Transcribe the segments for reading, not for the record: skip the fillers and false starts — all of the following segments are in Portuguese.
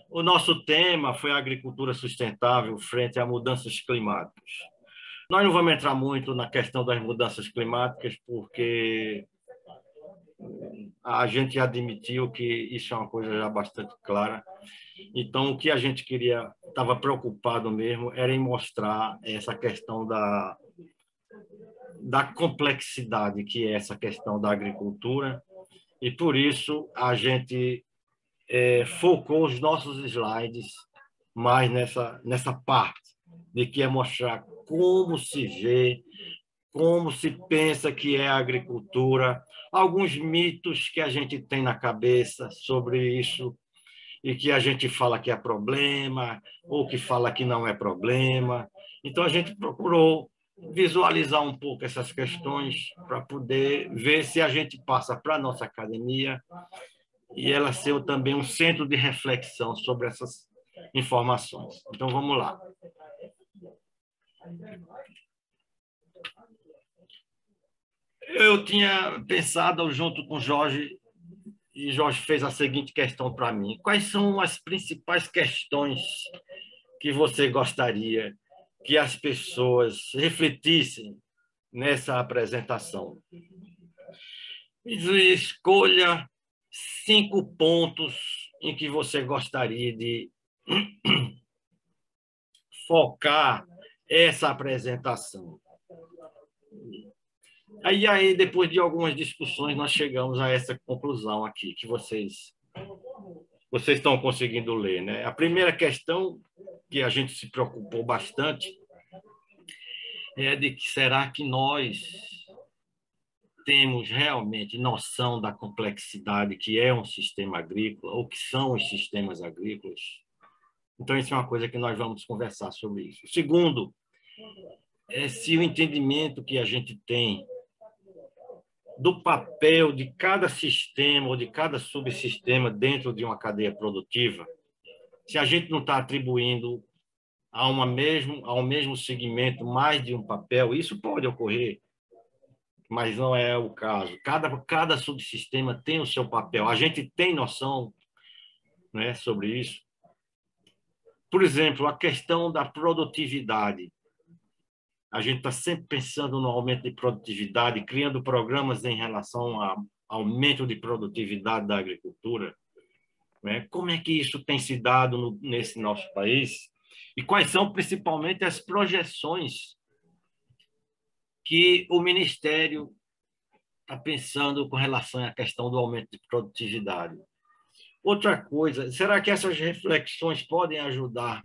O nosso tema foi a agricultura sustentável frente a mudanças climáticas. Nós não vamos entrar muito na questão das mudanças climáticas, porque a gente já admitiu que isso é uma coisa já bastante clara. Então, o que a gente queria, estava preocupado mesmo, era em mostrar essa questão da complexidade que é essa questão da agricultura, e por isso a gente focou os nossos slides mais nessa parte, de que é mostrar como se vê, como se pensa que é a agricultura, alguns mitos que a gente tem na cabeça sobre isso, e que a gente fala que é problema, ou que fala que não é problema. Então, a gente procurou visualizar um pouco essas questões para poder ver se a gente passa para a nossa academia e ela ser também um centro de reflexão sobre essas informações. Então, vamos lá. Eu tinha pensado junto com o Jorge, e Jorge fez a seguinte questão para mim: quais são as principais questões que você gostaria que as pessoas refletissem nessa apresentação? Escolha 5 pontos em que você gostaria de focar essa apresentação. Aí, depois de algumas discussões, nós chegamos a essa conclusão aqui, que vocês estão conseguindo ler, né? A primeira questão que a gente se preocupou bastante é de que será que nós temos realmente noção da complexidade que é um sistema agrícola, ou que são os sistemas agrícolas? Então, isso é uma coisa que nós vamos conversar sobre isso. O segundo é se o entendimento que a gente tem do papel de cada sistema ou de cada subsistema dentro de uma cadeia produtiva, se a gente não está atribuindo ao mesmo segmento mais de um papel, isso pode ocorrer, mas não é o caso. Cada subsistema tem o seu papel. A gente tem noção, né, sobre isso. Por exemplo, a questão da produtividade. A gente está sempre pensando no aumento de produtividade, criando programas em relação ao aumento de produtividade da agricultura, né? Como é que isso tem se dado nesse nosso país? E quais são principalmente as projeções que o Ministério está pensando com relação à questão do aumento de produtividade? Outra coisa, será que essas reflexões podem ajudar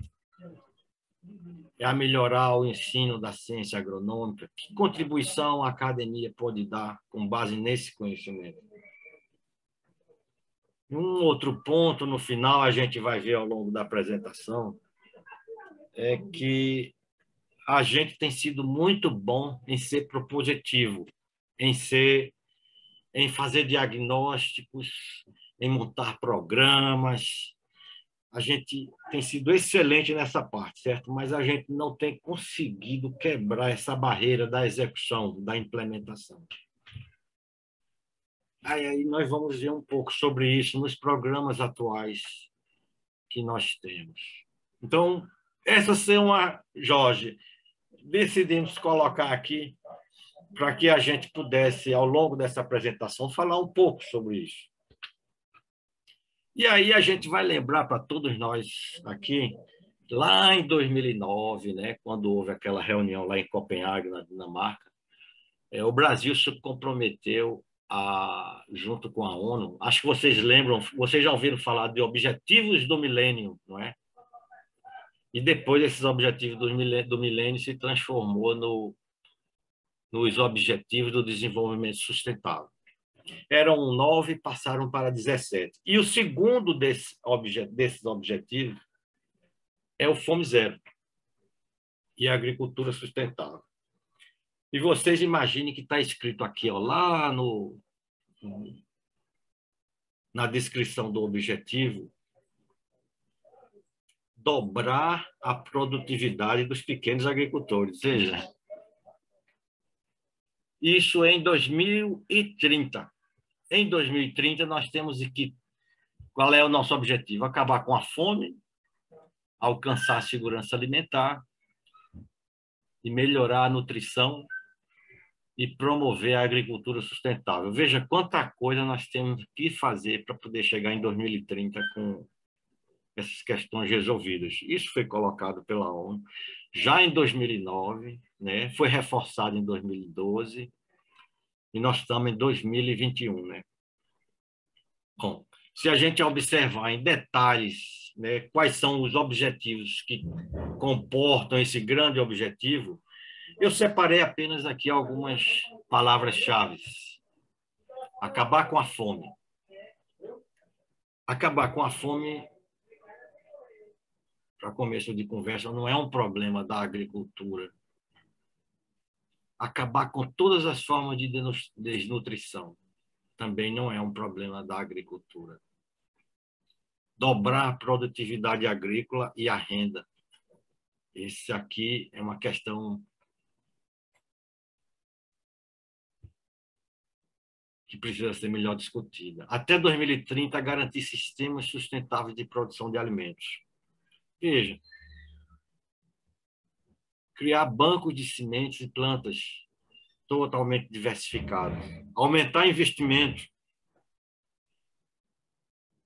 a melhorar o ensino da ciência agronômica? Que contribuição a academia pode dar com base nesse conhecimento? Um outro ponto, no final, a gente vai ver ao longo da apresentação, é que a gente tem sido muito bom em ser propositivo, em fazer diagnósticos, em montar programas. A gente tem sido excelente nessa parte, certo? Mas a gente não tem conseguido quebrar essa barreira da execução, da implementação. Aí nós vamos ver um pouco sobre isso nos programas atuais que nós temos. Então, essa são Jorge, decidimos colocar aqui para que a gente pudesse, ao longo dessa apresentação, falar um pouco sobre isso. E aí a gente vai lembrar para todos nós aqui, lá em 2009, né, quando houve aquela reunião lá em Copenhague, na Dinamarca, o Brasil se comprometeu junto com a ONU, acho que vocês lembram, vocês já ouviram falar de Objetivos do Milênio, não é? E depois esses Objetivos do Milênio se transformou nos Objetivos do Desenvolvimento Sustentável. Eram 9, passaram para 17. E o segundo desses objetivos é o Fome Zero e a agricultura sustentável. E vocês imaginem que está escrito aqui, ó, lá na descrição do objetivo, dobrar a produtividade dos pequenos agricultores. Veja, isso em 2030. Em 2030, nós temos que Qual é o nosso objetivo? Acabar com a fome, alcançar a segurança alimentar e melhorar a nutrição e promover a agricultura sustentável. Veja quanta coisa nós temos que fazer para poder chegar em 2030 com essas questões resolvidas. Isso foi colocado pela ONU já em 2009, né? Foi reforçado em 2012 e nós estamos em 2021, né? Bom, se a gente observar em detalhes, né, quais são os objetivos que comportam esse grande objetivo, eu separei apenas aqui algumas palavras-chave. Acabar com a fome. Acabar com a fome, para começo de conversa, não é um problema da agricultura. Acabar com todas as formas de desnutrição também não é um problema da agricultura. Dobrar a produtividade agrícola e a renda. Esse aqui é uma questão que precisa ser melhor discutida. Até 2030, garantir sistemas sustentáveis de produção de alimentos. Veja, criar bancos de sementes e plantas totalmente diversificados. Aumentar investimentos.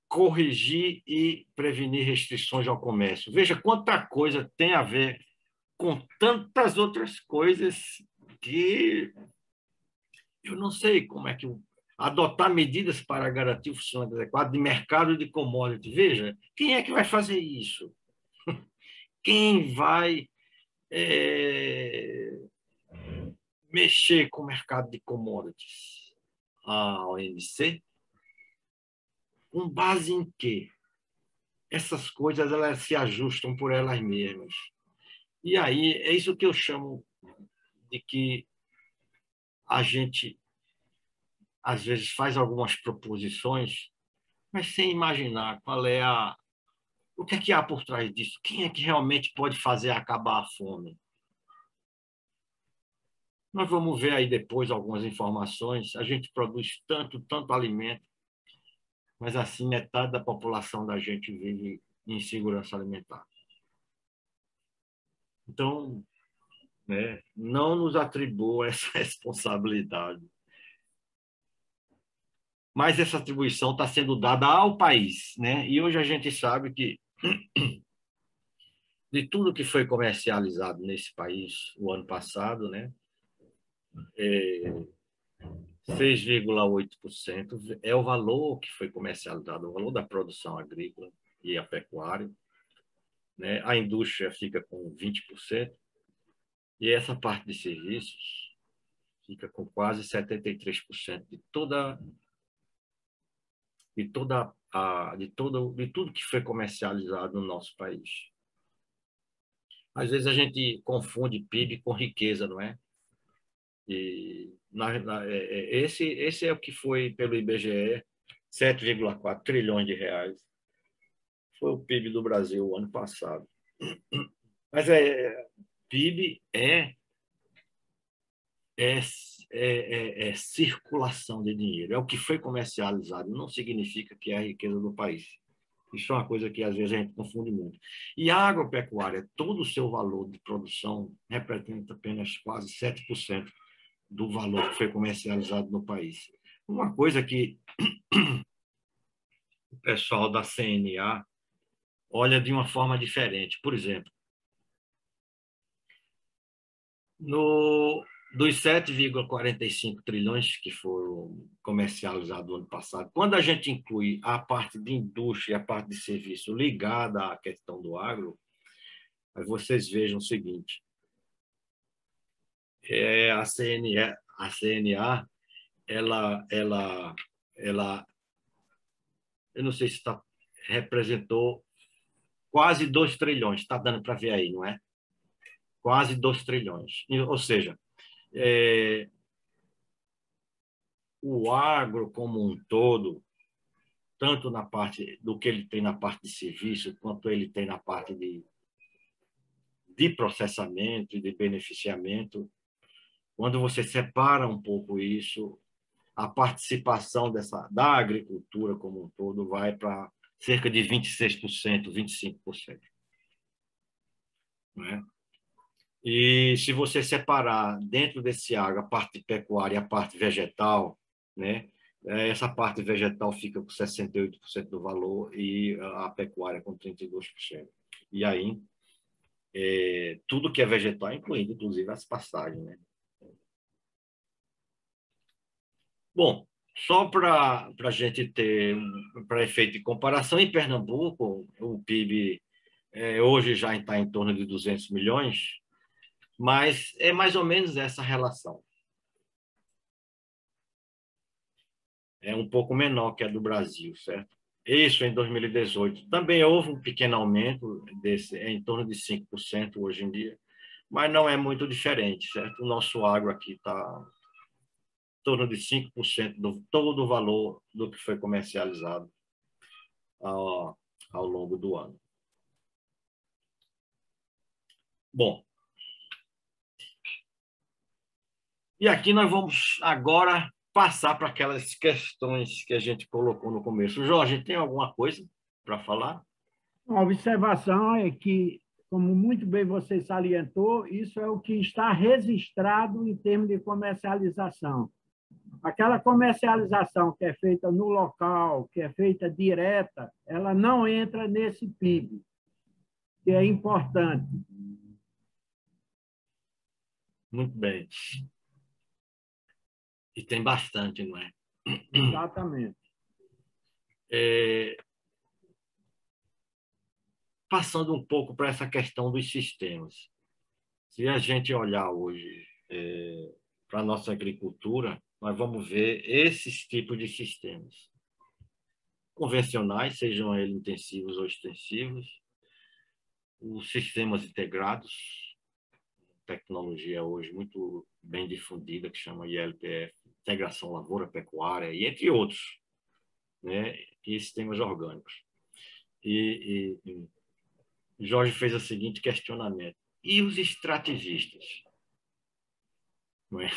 Corrigir e prevenir restrições ao comércio. Veja quanta coisa tem a ver com tantas outras coisas que eu não sei como é que adotar medidas para garantir o funcionamento adequado de mercado de commodities. Veja, quem é que vai fazer isso? Quem vai mexer com o mercado de commodities? A OMC? Com base em quê? Essas coisas elas se ajustam por elas mesmas. E aí é isso que eu chamo de que a gente às vezes faz algumas proposições, mas sem imaginar o que é que há por trás disso. Quem é que realmente pode fazer acabar a fome? Nós vamos ver aí depois algumas informações. A gente produz tanto alimento, mas assim metade da população da gente vive em insegurança alimentar. Então, né, não nos atribua essa responsabilidade. Mas essa atribuição está sendo dada ao país, né? E hoje a gente sabe que de tudo que foi comercializado nesse país o ano passado, né, 6,8% é o valor que foi comercializado, o valor da produção agrícola e a pecuária, né? A indústria fica com 20% e essa parte de serviços fica com quase 73% de tudo que foi comercializado no nosso país. Às vezes a gente confunde PIB com riqueza, não é? E esse é o que foi pelo IBGE, 7,4 trilhões de reais. Foi o PIB do Brasil o ano passado. Mas PIB é circulação de dinheiro, é o que foi comercializado, não significa que é a riqueza do país. Isso é uma coisa que às vezes a gente confunde muito. E a agropecuária, todo o seu valor de produção representa apenas quase 7% do valor que foi comercializado no país. Uma coisa que o pessoal da CNA olha de uma forma diferente. Por exemplo, dos 7,45 trilhões que foram comercializados no ano passado, quando a gente inclui a parte de indústria e a parte de serviço ligada à questão do agro, aí vocês vejam o seguinte, a CNA ela eu não sei se representou quase 2 trilhões, está dando para ver aí, não é? Quase 2 trilhões. Ou seja, o agro como um todo, tanto na parte do que ele tem na parte de serviço, quanto ele tem na parte de processamento e de beneficiamento, quando você separa um pouco isso, a participação da agricultura como um todo vai para cerca de 26%, 25%. Né? E se você separar dentro desse agro a parte pecuária e a parte vegetal, né? Essa parte vegetal fica com 68% do valor e a pecuária com 32%. E aí, tudo que é vegetal, incluindo, inclusive, as pastagens, né? Bom, só para a gente ter, para efeito de comparação, em Pernambuco, o PIB hoje já está em torno de 200 milhões, mas é mais ou menos essa relação. É um pouco menor que a do Brasil, certo? Isso em 2018. Também houve um pequeno aumento, em torno de 5% hoje em dia, mas não é muito diferente, certo? O nosso agro aqui está em torno de 5% do todo o valor do que foi comercializado ao longo do ano. Bom, e aqui nós vamos agora passar para aquelas questões que a gente colocou no começo. Jorge, tem alguma coisa para falar? A observação é que, como muito bem você salientou, isso é o que está registrado em termos de comercialização. Aquela comercialização que é feita no local, que é feita direta, ela não entra nesse PIB, que é importante. Muito bem. E tem bastante, não é? Exatamente. Passando um pouco para essa questão dos sistemas. Se a gente olhar hoje para a nossa agricultura, nós vamos ver esses tipos de sistemas. Convencionais, sejam eles intensivos ou extensivos, os sistemas integrados, tecnologia hoje muito bem difundida, que chama ILPF, integração lavoura-pecuária, e entre outros, né? E sistemas orgânicos. E Jorge fez o seguinte questionamento: e os extrativistas? Não é?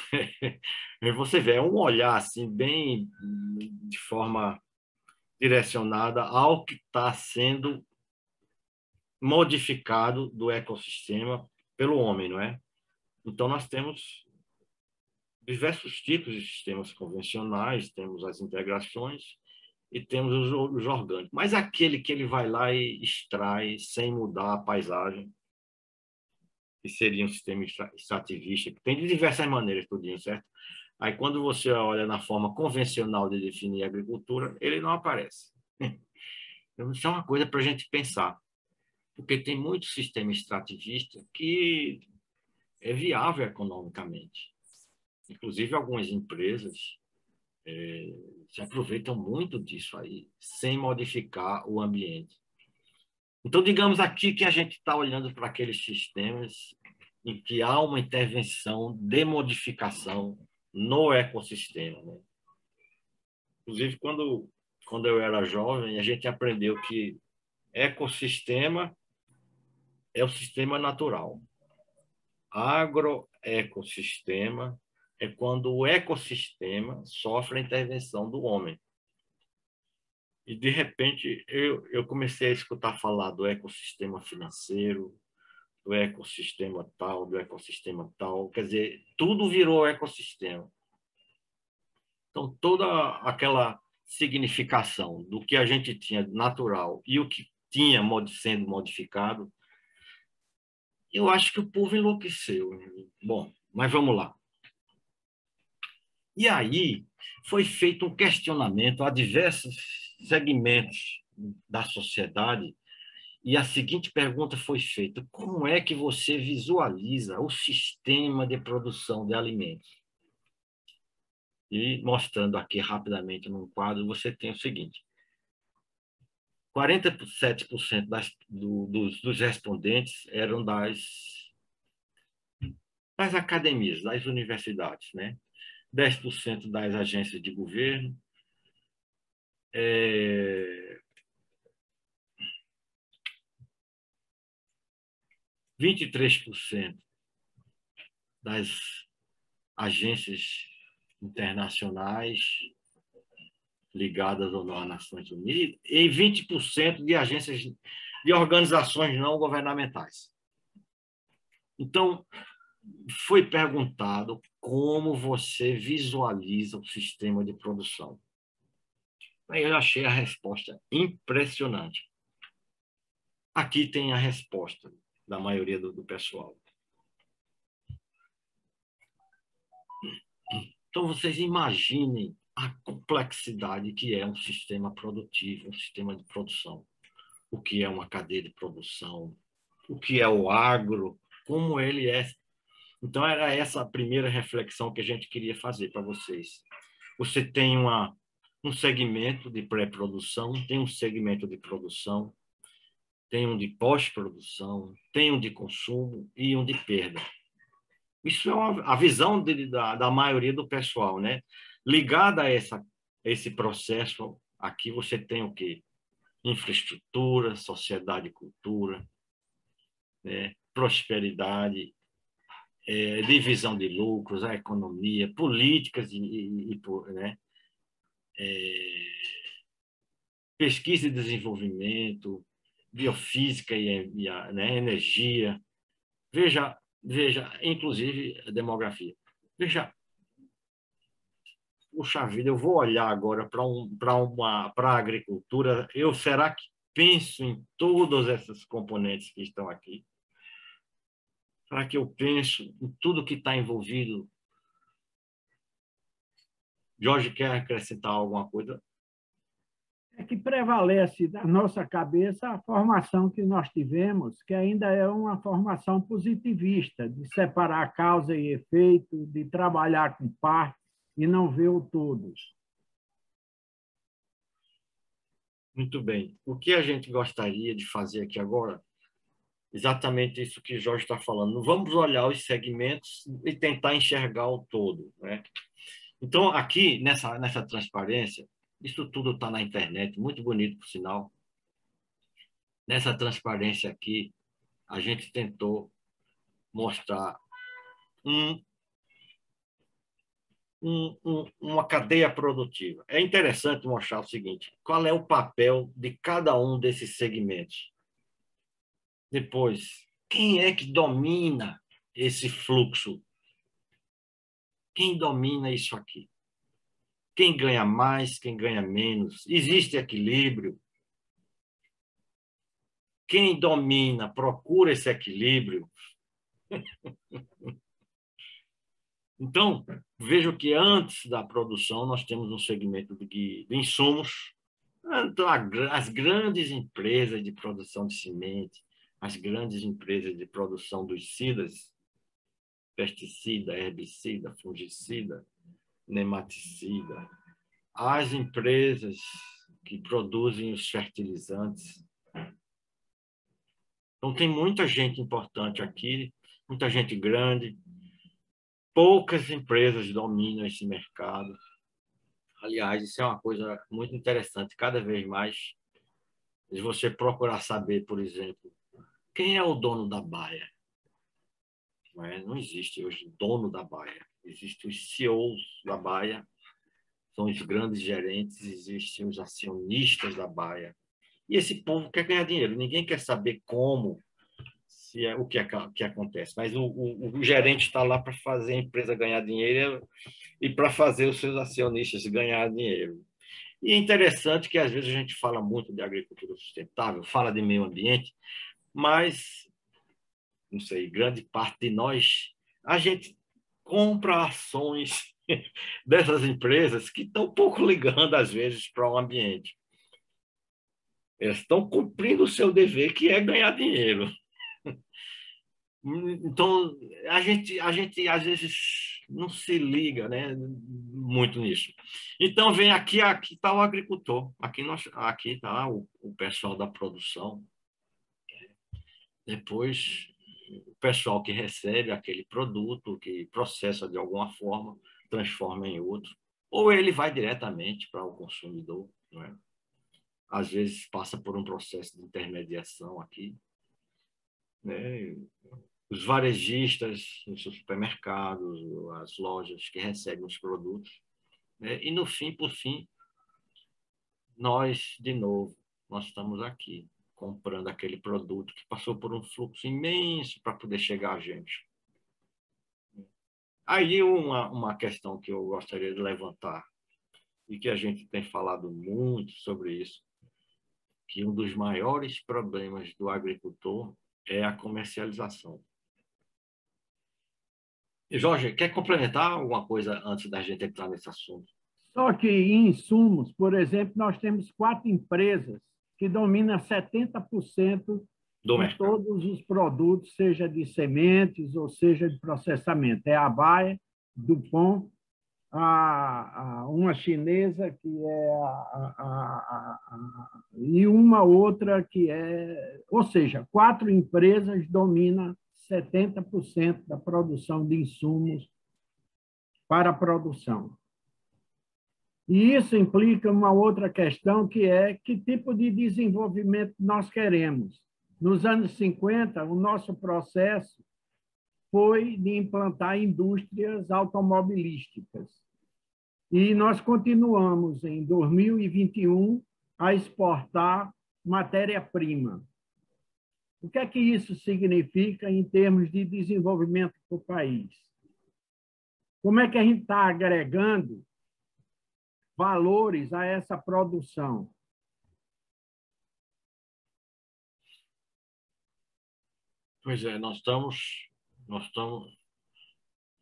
Você vê, é um olhar assim, bem de forma direcionada ao que está sendo modificado do ecossistema pelo homem, não é? Então, nós temos diversos tipos de sistemas convencionais, temos as integrações e temos os orgânicos. Mas aquele que ele vai lá e extrai sem mudar a paisagem, que seria um sistema extrativista, que tem de diversas maneiras, tudinho, certo? Aí, quando você olha na forma convencional de definir a agricultura, ele não aparece. Então, isso é uma coisa para a gente pensar, porque tem muito sistema extrativista que é viável economicamente. Inclusive, algumas empresas se aproveitam muito disso aí, sem modificar o ambiente. Então, digamos aqui que a gente está olhando para aqueles sistemas em que há uma intervenção de modificação no ecossistema, né? Inclusive, quando eu era jovem, a gente aprendeu que ecossistema é o sistema natural. Agroecossistema é quando o ecossistema sofre a intervenção do homem. E, de repente, eu comecei a escutar falar do ecossistema financeiro, do ecossistema tal, do ecossistema tal. Quer dizer, tudo virou ecossistema. Então, toda aquela significação do que a gente tinha natural e o que tinha sendo modificado, eu acho que o povo enlouqueceu. Bom, mas vamos lá. E aí foi feito um questionamento a diversos segmentos da sociedade e a seguinte pergunta foi feita: como é que você visualiza o sistema de produção de alimentos? E mostrando aqui rapidamente num quadro, você tem o seguinte: 47% dos respondentes eram das academias, das universidades, né? 10% das agências de governo, 23% das agências internacionais, ligadas ou não às Nações Unidas, e 20% de agências, de organizações não governamentais. Então, foi perguntado como você visualiza o sistema de produção. Aí eu achei a resposta impressionante. Aqui tem a resposta da maioria do pessoal. Então, vocês imaginem a complexidade que é um sistema produtivo, um sistema de produção. O que é uma cadeia de produção, o que é o agro, como ele é. Então, era essa a primeira reflexão que a gente queria fazer para vocês. Você tem um segmento de pré-produção, tem um segmento de produção, tem um de pós-produção, tem um de consumo e um de perda. Isso é a visão da maioria do pessoal, né? Ligada a esse processo, aqui você tem o quê? Infraestrutura, sociedade e cultura, né? Prosperidade, divisão de lucros, a economia, políticas né? Pesquisa e desenvolvimento, biofísica né? Energia. Veja, inclusive a demografia. Veja, puxa vida, eu vou olhar agora para a agricultura. Será que penso em todos esses componentes que estão aqui? Será que eu penso em tudo que está envolvido? Jorge, quer acrescentar alguma coisa? É que prevalece da nossa cabeça a formação que nós tivemos, que ainda é uma formação positivista, de separar causa e efeito, de trabalhar com partes e não ver o todo. Muito bem. O que a gente gostaria de fazer aqui agora? Exatamente isso que o Jorge está falando. Vamos olhar os segmentos e tentar enxergar o todo, né? Então, aqui, nessa transparência, isso tudo está na internet, muito bonito, por sinal. Nessa transparência aqui, a gente tentou mostrar uma cadeia produtiva. É interessante mostrar o seguinte: qual é o papel de cada um desses segmentos? Depois, quem é que domina esse fluxo? Quem domina isso aqui? Quem ganha mais, quem ganha menos? Existe equilíbrio? Quem domina, procura esse equilíbrio? Então, vejo que antes da produção, nós temos um segmento de insumos. Então, as grandes empresas de produção de semente, as grandes empresas de produção dos cidas, pesticida, herbicida, fungicida, nematicida, as empresas que produzem os fertilizantes. Então, tem muita gente importante aqui, muita gente grande, poucas empresas dominam esse mercado. Aliás, isso é uma coisa muito interessante. Cada vez mais, se você procurar saber, por exemplo, quem é o dono da Baia? Não existe hoje dono da Baia. Existem os CEOs da Baia, são os grandes gerentes, existem os acionistas da Baia. E esse povo quer ganhar dinheiro. Ninguém quer saber como, se é o que acontece. Mas o gerente está lá para fazer a empresa ganhar dinheiro e para fazer os seus acionistas ganhar dinheiro. E é interessante que, às vezes, a gente fala muito de agricultura sustentável, fala de meio ambiente, mas, não sei, grande parte de nós, a gente compra ações dessas empresas que estão pouco ligando, às vezes, para o ambiente. Elas estão cumprindo o seu dever, que é ganhar dinheiro. Então, a gente às vezes não se liga, né, muito nisso. Então, vem aqui está o agricultor, aqui está o pessoal da produção, depois o pessoal que recebe aquele produto, que processa de alguma forma, transforma em outro, ou ele vai diretamente para o consumidor, não é? Às vezes passa por um processo de intermediação aqui, né? Os varejistas, os supermercados, as lojas que recebem os produtos, né? E no fim, por fim, nós, de novo, nós estamos aqui comprando aquele produto que passou por um fluxo imenso para poder chegar a gente. Aí uma questão que eu gostaria de levantar, e que a gente tem falado muito sobre isso, que um dos maiores problemas do agricultor é a comercialização. E, Jorge, quer complementar alguma coisa antes da gente entrar nesse assunto? Só que em insumos, por exemplo, nós temos 4 empresas que dominam 70% Do de mercado. todos os produtos, seja de sementes ou seja de processamento. É a Bayer, Dupont, uma chinesa que é e uma outra que é... Ou seja, 4 empresas dominam 70% da produção de insumos para a produção. E isso implica uma outra questão, que é que tipo de desenvolvimento nós queremos. Nos anos 50, o nosso processo foi de implantar indústrias automobilísticas. E nós continuamos, em 2021, a exportar matéria-prima. O que é que isso significa em termos de desenvolvimento para o país? Como é que a gente está agregando valores a essa produção? Pois é, nós estamos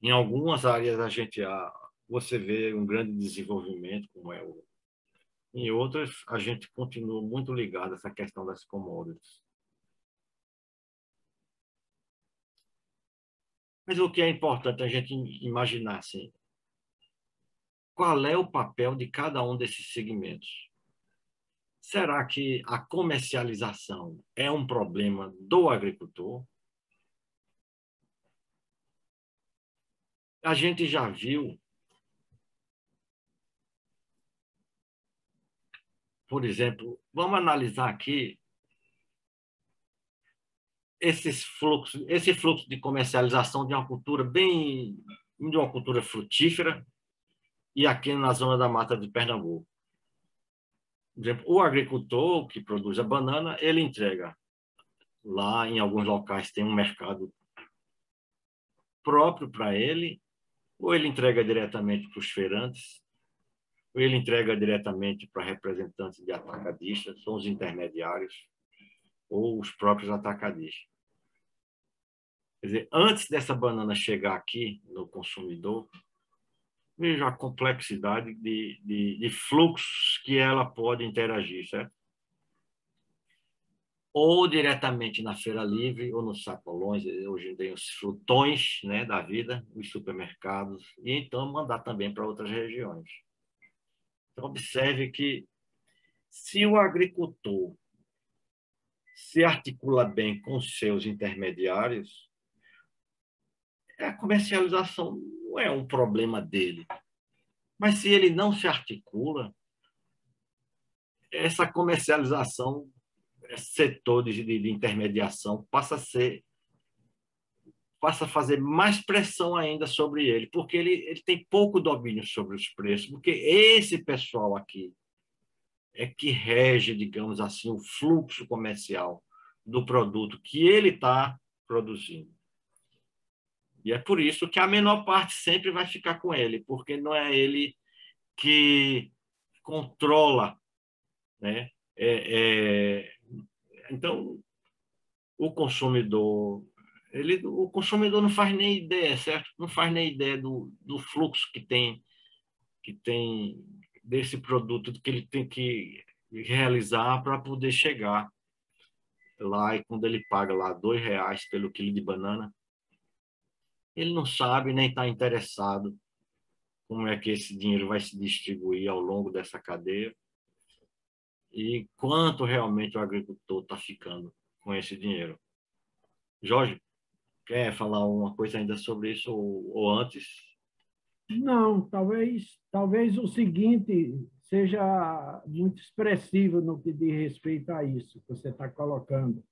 em algumas áreas você vê um grande desenvolvimento, como é o... Em outras, a gente continua muito ligado a essa questão das commodities. Mas o que é importante a gente imaginar, assim, qual é o papel de cada um desses segmentos? Será que a comercialização é um problema do agricultor? A gente já viu, por exemplo, vamos analisar aqui esse fluxo de comercialização de uma cultura de uma cultura frutífera e aqui na zona da Mata de Pernambuco. Por exemplo, o agricultor que produz a banana, ele entrega lá em alguns locais tem um mercado próprio para ele, ou ele entrega diretamente para os feirantes, ou ele entrega diretamente para representantes de atacadistas, são os intermediários, ou os próprios atacadistas. Quer dizer, antes dessa banana chegar aqui no consumidor, veja a complexidade de fluxos que ela pode interagir, certo? Ou diretamente na feira livre, ou nos sacolões, hoje tem os frutões, né, da vida, os supermercados, e então mandar também para outras regiões. Então, observe que se o agricultor se articula bem com os seus intermediários, a comercialização não é um problema dele. Mas se ele não se articula, essa comercialização, esse setor de intermediação passa a fazer mais pressão ainda sobre ele, porque ele tem pouco domínio sobre os preços, porque esse pessoal aqui é que rege, digamos assim, o fluxo comercial do produto que ele está produzindo. E é por isso que a menor parte sempre vai ficar com ele, porque não é ele que controla, né? Então, o consumidor não faz nem ideia, certo? Não faz nem ideia do fluxo que tem desse produto que ele tem que realizar para poder chegar lá, e quando ele paga lá R$ 2 pelo quilo de banana, ele não sabe nem está interessado como é que esse dinheiro vai se distribuir ao longo dessa cadeia e quanto realmente o agricultor está ficando com esse dinheiro. Jorge, quer falar uma coisa ainda sobre isso ou antes? Não, talvez o seguinte seja muito expressivo no que diz respeito a isso que você está colocando.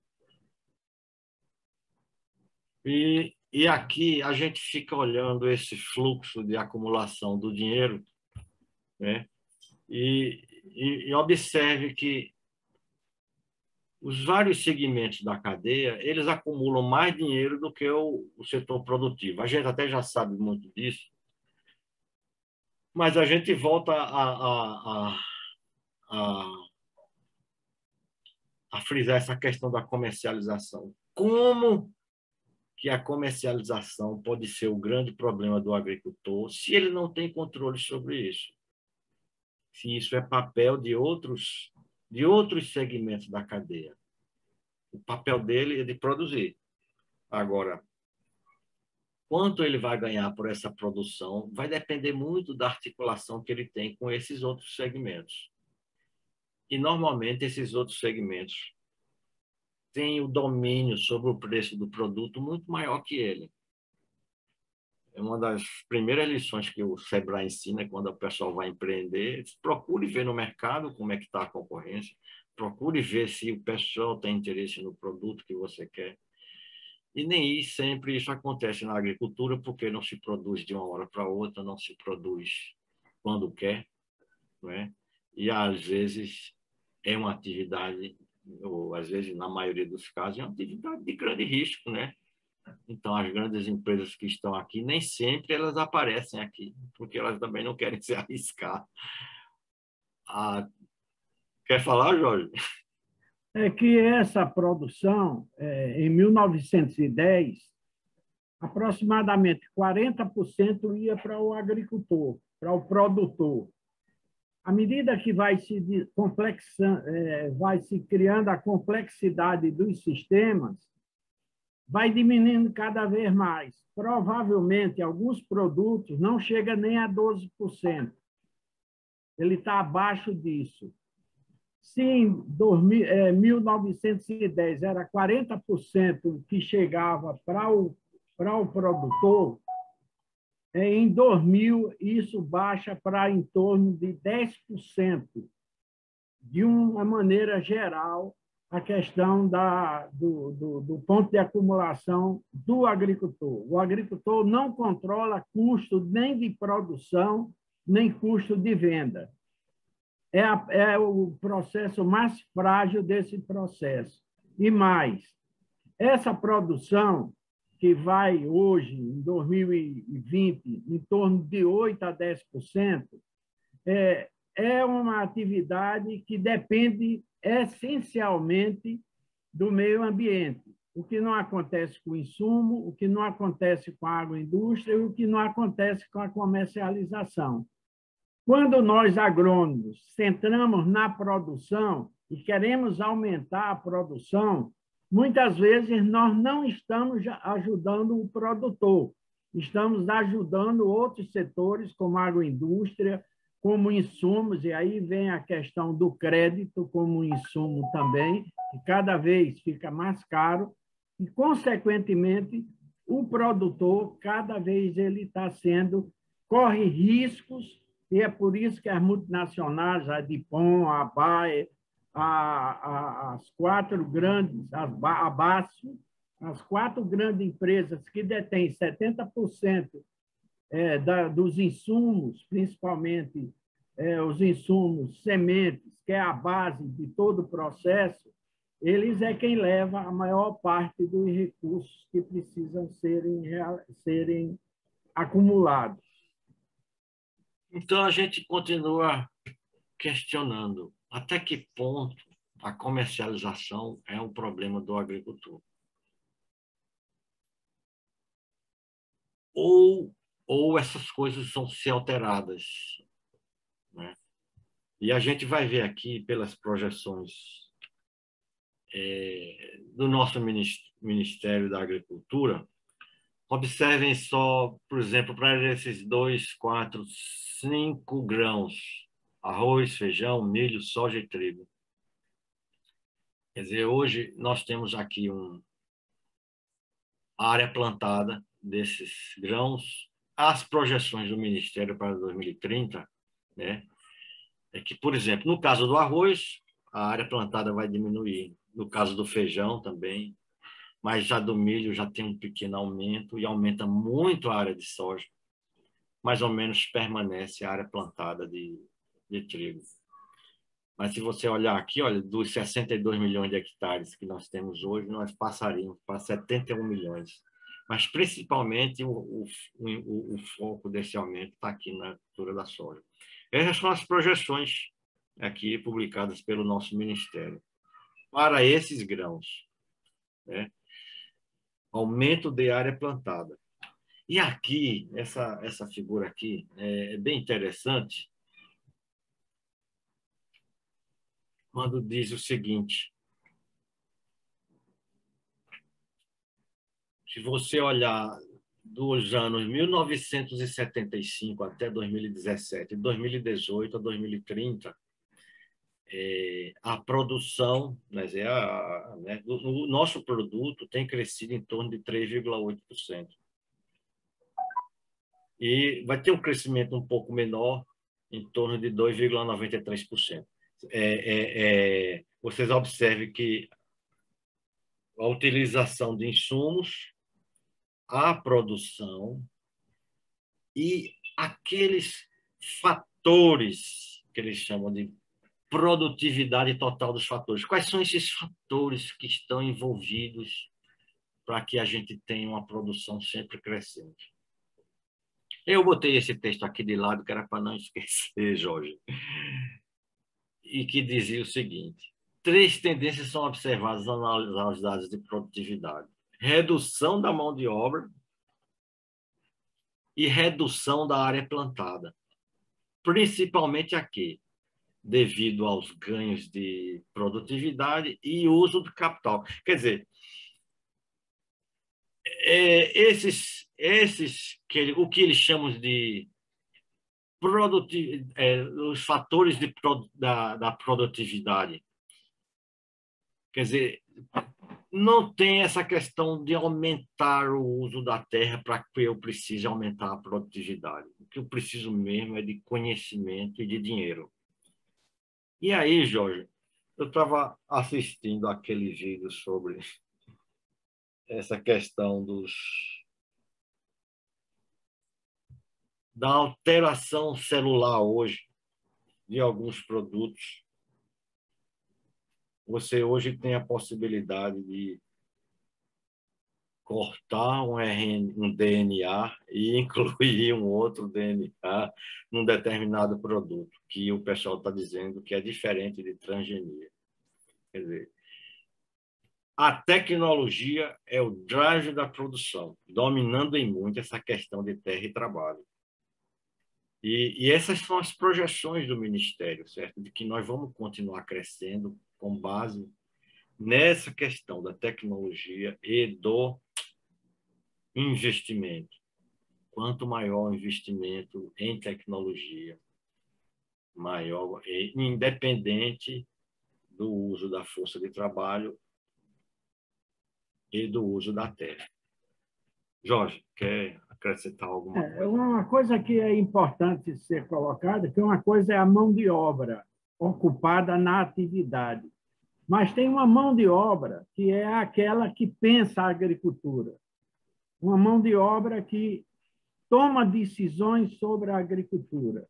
E aqui a gente fica olhando esse fluxo de acumulação do dinheiro, né? E e observe que os vários segmentos da cadeia, eles acumulam mais dinheiro do que o setor produtivo. A gente até já sabe muito disso, mas a gente volta a frisar essa questão da comercialização. Como que a comercialização pode ser o grande problema do agricultor se ele não tem controle sobre isso? Se isso é papel de outros segmentos da cadeia. O papel dele é de produzir. Agora, quanto ele vai ganhar por essa produção vai depender muito da articulação que ele tem com esses outros segmentos. E, normalmente, esses outros segmentos têm o domínio sobre o preço do produto muito maior que ele. É uma das primeiras lições que o Sebrae ensina quando o pessoal vai empreender. Procure ver no mercado como é que está a concorrência, procure ver se o pessoal tem interesse no produto que você quer. E nem sempre isso acontece na agricultura, porque não se produz de uma hora para outra, não se produz quando quer, não é? E às vezes é uma atividade, ou às vezes, na maioria dos casos, é uma atividade de grande risco, né? Então, as grandes empresas que estão aqui, nem sempre elas aparecem aqui, porque elas também não querem se arriscar. Ah, quer falar, Jorge? É que essa produção, em 1910, aproximadamente 40% ia para o agricultor, para o produtor. À medida que vai se criando a complexidade dos sistemas, vai diminuindo cada vez mais. Provavelmente, alguns produtos não chegam nem a 12%. Ele está abaixo disso. Se em 1910 era 40% que chegava para o produtor, em 2000 isso baixa para em torno de 10%. De uma maneira geral, a questão do ponto de acumulação do agricultor. O agricultor não controla custo nem de produção, nem custo de venda. É o processo mais frágil desse processo. E mais, essa produção, que vai hoje, em 2020, em torno de 8% a 10%, é uma atividade que depende essencialmente do meio ambiente. O que não acontece com o insumo, o que não acontece com a agroindústria e o que não acontece com a comercialização. Quando nós, agrônomos, centramos na produção e queremos aumentar a produção, muitas vezes nós não estamos ajudando o produtor, estamos ajudando outros setores, como a agroindústria, como insumos, e aí vem a questão do crédito como insumo também, que cada vez fica mais caro, e, consequentemente, o produtor, cada vez ele está corre riscos, e é por isso que as multinacionais, a DuPont, a Bayer, as quatro grandes, a Basf, as quatro grandes empresas que detêm 70% dos insumos, principalmente os insumos sementes, que é a base de todo o processo, eles é quem leva a maior parte dos recursos que precisam serem acumulados. Então, a gente continua questionando até que ponto a comercialização é um problema do agricultor. Ou essas coisas vão ser alteradas, né? E a gente vai ver aqui, pelas projeções do nosso Ministério da Agricultura, observem só, por exemplo, para esses 2, 4, 5 grãos, arroz, feijão, milho, soja e trigo. Quer dizer, hoje nós temos aqui uma área plantada desses grãos. As projeções do Ministério para 2030, né, é que, por exemplo, no caso do arroz, a área plantada vai diminuir. No caso do feijão também, mas já do milho já tem um pequeno aumento e aumenta muito a área de soja. Mais ou menos permanece a área plantada de trigo. Mas se você olhar aqui, olha, dos 62 milhões de hectares que nós temos hoje, nós passaríamos para 71 milhões. Mas, principalmente, o foco desse aumento está aqui na cultura da soja. Essas são as projeções aqui publicadas pelo nosso Ministério para esses grãos, né? Aumento de área plantada. E aqui, essa figura aqui é bem interessante, quando diz o seguinte: se você olhar dos anos 1975 até 2017, 2018 a 2030, a produção, né, o nosso produto tem crescido em torno de 3,8%. E vai ter um crescimento um pouco menor, em torno de 2,93%. Vocês observem que a utilização de insumos, a produção e aqueles fatores que eles chamam de produtividade total dos fatores. Quais são esses fatores que estão envolvidos para que a gente tenha uma produção sempre crescente? Eu botei esse texto aqui de lado, que era para não esquecer, Jorge, e que dizia o seguinte: 3 tendências são observadas ao analisar os dados de produtividade: redução da mão de obra e redução da área plantada, principalmente aqui, devido aos ganhos de produtividade e uso do capital. Quer dizer, o que eles chamam de os fatores da produtividade. Quer dizer, não tem essa questão de aumentar o uso da terra para que eu precise aumentar a produtividade. O que eu preciso mesmo é de conhecimento e de dinheiro. E aí, Jorge, eu estava assistindo aquele vídeo sobre essa questão da alteração celular hoje de alguns produtos. Você hoje tem a possibilidade de cortar um DNA e incluir um outro DNA num determinado produto, que o pessoal está dizendo que é diferente de transgenia. Quer dizer, a tecnologia é o drive da produção, dominando em muito essa questão de terra e trabalho. E essas são as projeções do Ministério, certo? De que nós vamos continuar crescendo com base nessa questão da tecnologia e do investimento. Quanto maior o investimento em tecnologia, maior, independente do uso da força de trabalho e do uso da terra. Jorge, quer acrescentar alguma coisa? Uma coisa que é importante ser colocada, que uma coisa é a mão de obra ocupada na atividade, mas tem uma mão de obra que é aquela que pensa a agricultura, uma mão de obra que toma decisões sobre a agricultura.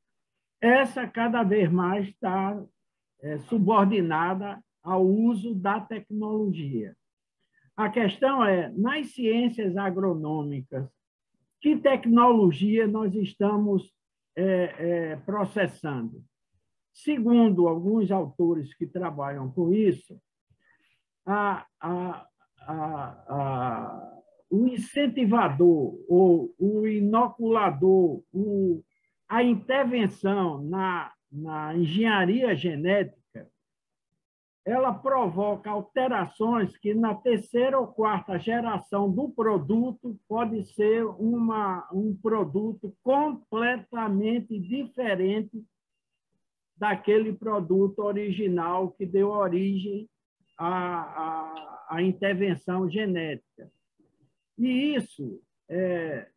Essa cada vez mais está subordinada ao uso da tecnologia. A questão é, nas ciências agronômicas, que tecnologia nós estamos processando? Segundo alguns autores que trabalham com isso, o incentivador, ou o inoculador, a intervenção na engenharia genética, ela provoca alterações que, na terceira ou quarta geração do produto, pode ser um produto completamente diferente daquele produto original que deu origem à intervenção genética. E isso,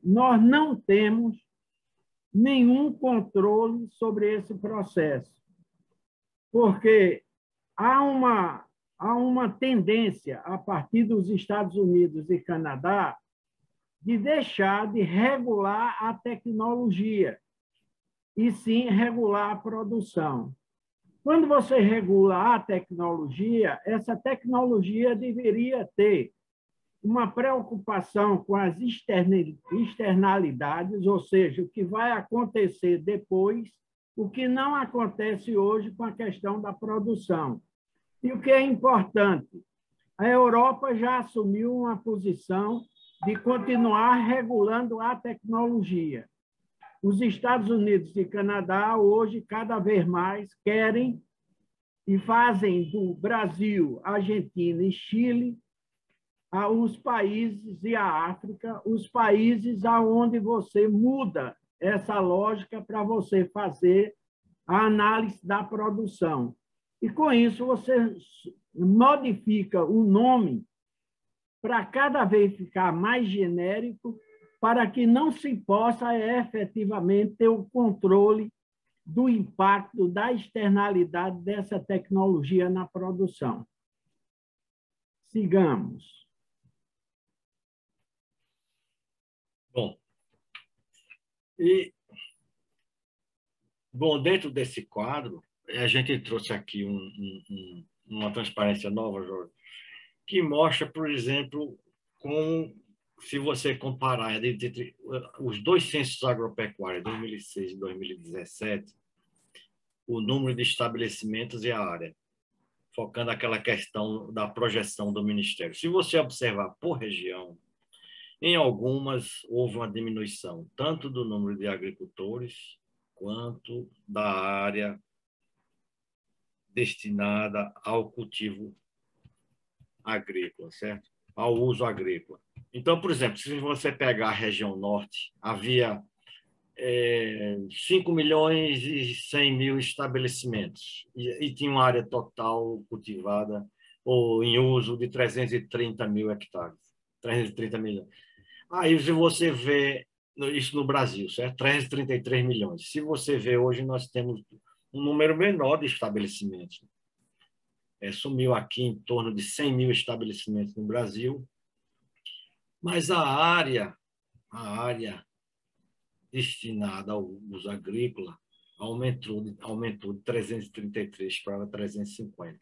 nós não temos nenhum controle sobre esse processo, porque há uma tendência, a partir dos Estados Unidos e Canadá, de deixar de regular a tecnologia e sim regular a produção. Quando você regula a tecnologia, essa tecnologia deveria ter uma preocupação com as externalidades, ou seja, o que vai acontecer depois, o que não acontece hoje com a questão da produção. E o que é importante, a Europa já assumiu uma posição de continuar regulando a tecnologia. Os Estados Unidos e Canadá, hoje, cada vez mais querem e fazem do Brasil, Argentina e Chile os países e a África, os países aonde você muda essa lógica para você fazer a análise da produção. E, com isso, você modifica o nome para cada vez ficar mais genérico, para que não se possa efetivamente ter o controle do impacto, da externalidade dessa tecnologia na produção. Sigamos. Bom, dentro desse quadro, a gente trouxe aqui uma transparência nova, Jorge, que mostra, por exemplo, como, se você comparar entre os dois censos agropecuários, 2006 e 2017, o número de estabelecimentos e a área, focando aquela questão da projeção do Ministério. Se você observar por região, em algumas houve uma diminuição, tanto do número de agricultores, quanto da área destinada ao cultivo agrícola, certo? Ao uso agrícola. Então, por exemplo, se você pegar a região norte, havia 5 milhões e 100 mil estabelecimentos e tinha uma área total cultivada ou em uso de 330 mil hectares, 330 milhões. Aí você vê isso no Brasil, certo? 333 milhões. Se você vê hoje, nós temos um número menor de estabelecimentos. Sumiu aqui em torno de 100 mil estabelecimentos no Brasil, mas a área destinada ao uso agrícola aumentou de 333 para 350.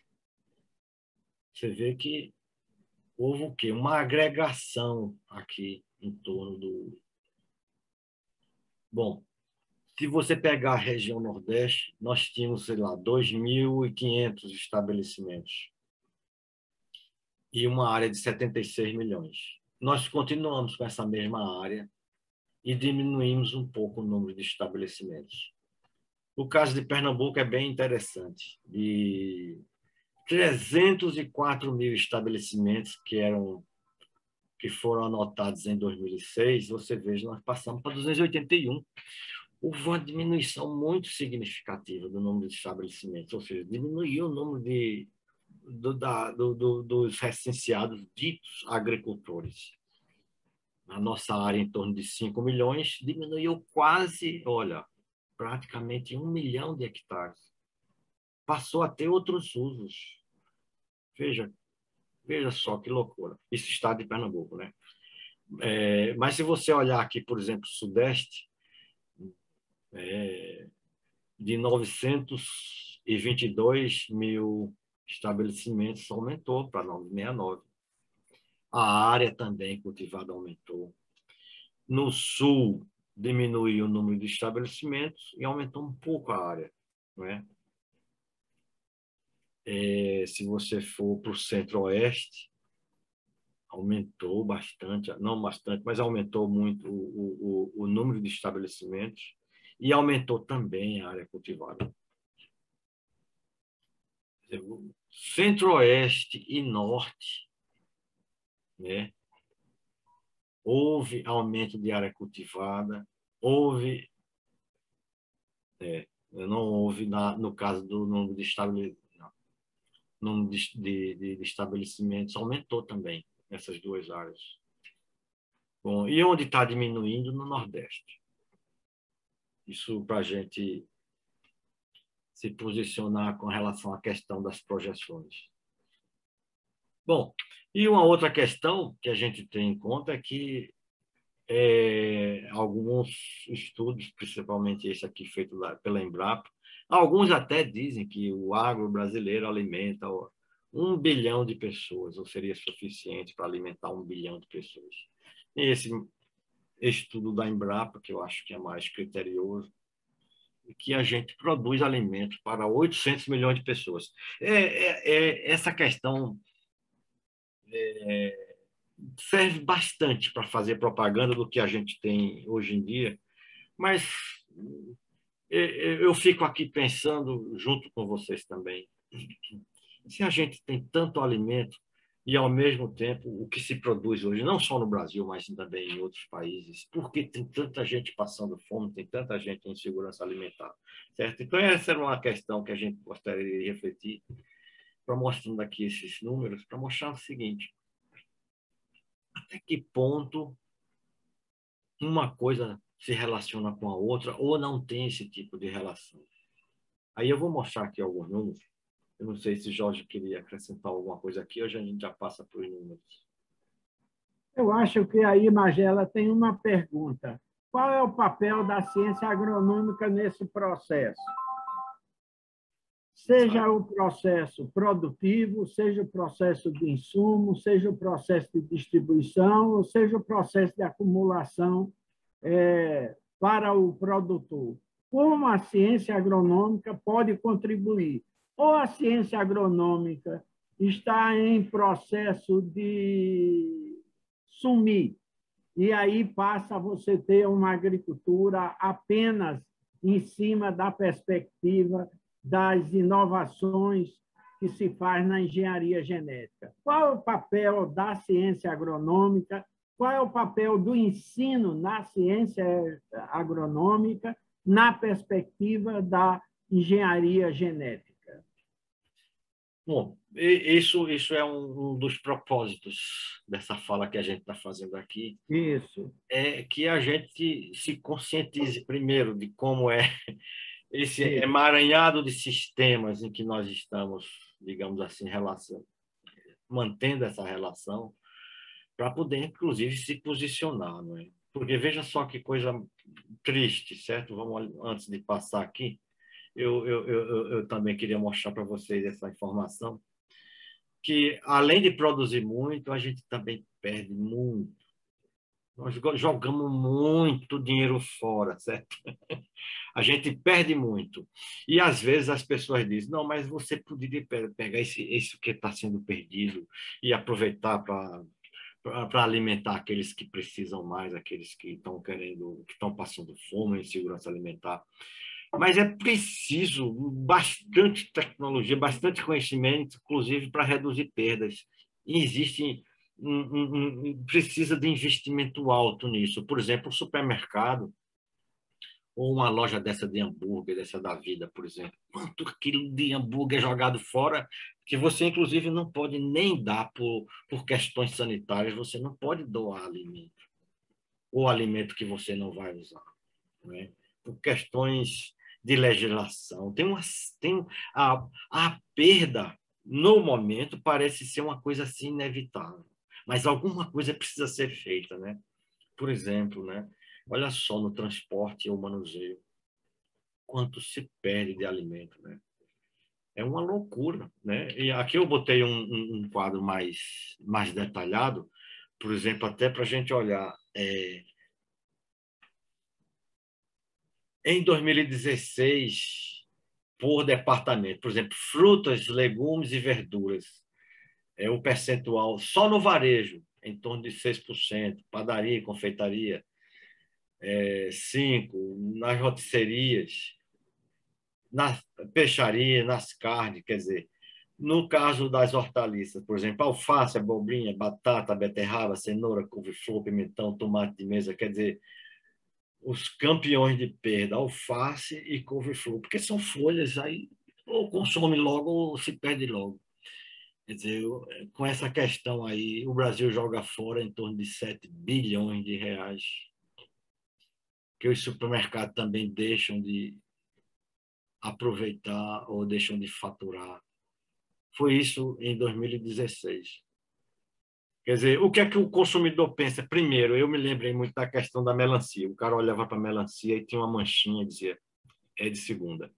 Você vê que houve o quê? Uma agregação aqui em torno do... Bom, se você pegar a região Nordeste, nós tínhamos, sei lá, 2.500 estabelecimentos e uma área de 76 milhões. Nós continuamos com essa mesma área e diminuímos um pouco o número de estabelecimentos. O caso de Pernambuco é bem interessante. De 304 mil estabelecimentos que foram anotados em 2006, você veja, nós passamos para 281. Houve uma diminuição muito significativa do número de estabelecimentos, ou seja, diminuiu o número dos recenseados ditos agricultores. A nossa área, em torno de 5 milhões, diminuiu quase, olha, praticamente 1 milhão de hectares. Passou a ter outros usos. Veja só que loucura. Isso está de Pernambuco, né? Mas se você olhar aqui, por exemplo, Sudeste, de 922 mil estabelecimentos aumentou para 969. A área também cultivada aumentou. No Sul, diminuiu o número de estabelecimentos e aumentou um pouco a área, não é? Se você for para o Centro-Oeste, aumentou bastante, não bastante, mas aumentou muito o número de estabelecimentos e aumentou também a área cultivada. Centro-Oeste e Norte, né? Houve aumento de área cultivada, não houve no caso do número de estabelecimentos, aumentou também essas duas áreas. Bom, e onde está diminuindo? No Nordeste. Isso para a gente se posicionar com relação à questão das projeções. Bom, e uma outra questão que a gente tem em conta é que alguns estudos, principalmente esse aqui feito pela Embrapa, Alguns até dizem que o agro brasileiro alimenta 1 bilhão de pessoas, ou seria suficiente para alimentar 1 bilhão de pessoas. E esse estudo da Embrapa, que eu acho que é mais criterioso, que a gente produz alimentos para 800 milhões de pessoas. Essa questão serve bastante para fazer propaganda do que a gente tem hoje em dia, mas eu fico aqui pensando, junto com vocês também, se a gente tem tanto alimento e, ao mesmo tempo, o que se produz hoje, não só no Brasil, mas também em outros países, por que tem tanta gente passando fome, tem tanta gente em insegurança alimentar, certo? Então, essa era uma questão que a gente gostaria de refletir, para mostrando aqui esses números, para mostrar o seguinte: até que ponto uma coisa se relaciona com a outra ou não tem esse tipo de relação. Aí eu vou mostrar aqui alguns números. Eu não sei se Jorge queria acrescentar alguma coisa aqui, hoje a gente já passa para os números. Eu acho que aí, Magela, tem uma pergunta. Qual é o papel da ciência agronômica nesse processo? Seja o processo produtivo, seja o processo de insumo, seja o processo de distribuição, ou seja o processo de acumulação para o produtor. Como a ciência agronômica pode contribuir? Ou a ciência agronômica está em processo de sumir, e aí passa a você ter uma agricultura apenas em cima da perspectiva das inovações que se faz na engenharia genética. Qual é o papel da ciência agronômica? Qual é o papel do ensino na ciência agronômica na perspectiva da engenharia genética? Bom, isso é um dos propósitos dessa fala que a gente está fazendo aqui. Isso. É que a gente se conscientize primeiro de como é esse Isso. emaranhado de sistemas em que nós estamos, digamos assim, mantendo essa relação, para poder, inclusive, se posicionar, não é? Porque veja só que coisa triste, certo? Vamos, antes de passar aqui, eu também queria mostrar para vocês essa informação, que além de produzir muito, a gente também perde muito. Nós jogamos muito dinheiro fora, certo? A gente perde muito. E às vezes as pessoas dizem: não, mas você poderia pegar isso que está sendo perdido e aproveitar para alimentar aqueles que precisam mais, aqueles que estão querendo, que estão passando fome, insegurança alimentar. Mas é preciso bastante tecnologia, bastante conhecimento, inclusive para reduzir perdas. E existe precisa de investimento alto nisso. Por exemplo, o supermercado ou uma loja dessa de hambúrguer, dessa da vida, por exemplo. Quanto quilo de hambúrguer é jogado fora, que você, inclusive, não pode nem dar por questões sanitárias, você não pode doar alimento, ou alimento que você não vai usar, né? Por questões de legislação. A perda, no momento, parece ser uma coisa assim inevitável, mas alguma coisa precisa ser feita, né? Por exemplo, né? Olha só, no transporte e o manuseio, quanto se perde de alimento, né? É uma loucura, né? E aqui eu botei um quadro mais detalhado, por exemplo, até para a gente olhar. Em 2016, por departamento, por exemplo, frutas, legumes e verduras, o percentual só no varejo, em torno de 6%, padaria e confeitaria, 5%, nas rotisserias, na peixaria, nas carnes, quer dizer, no caso das hortaliças, por exemplo, alface, abobrinha, batata, beterraba, cenoura, couve-flor, pimentão, tomate de mesa, quer dizer, os campeões de perda, alface e couve-flor, porque são folhas, aí ou consome logo ou se perde logo. Quer dizer, com essa questão aí, o Brasil joga fora em torno de 7 bilhões de reais, que os supermercados também deixam de aproveitar ou deixam de faturar. Foi isso em 2016. Quer dizer, o que é que o consumidor pensa? Primeiro, eu me lembrei muito da questão da melancia. O cara olhava para a melancia e tinha uma manchinha e dizia: é de segunda.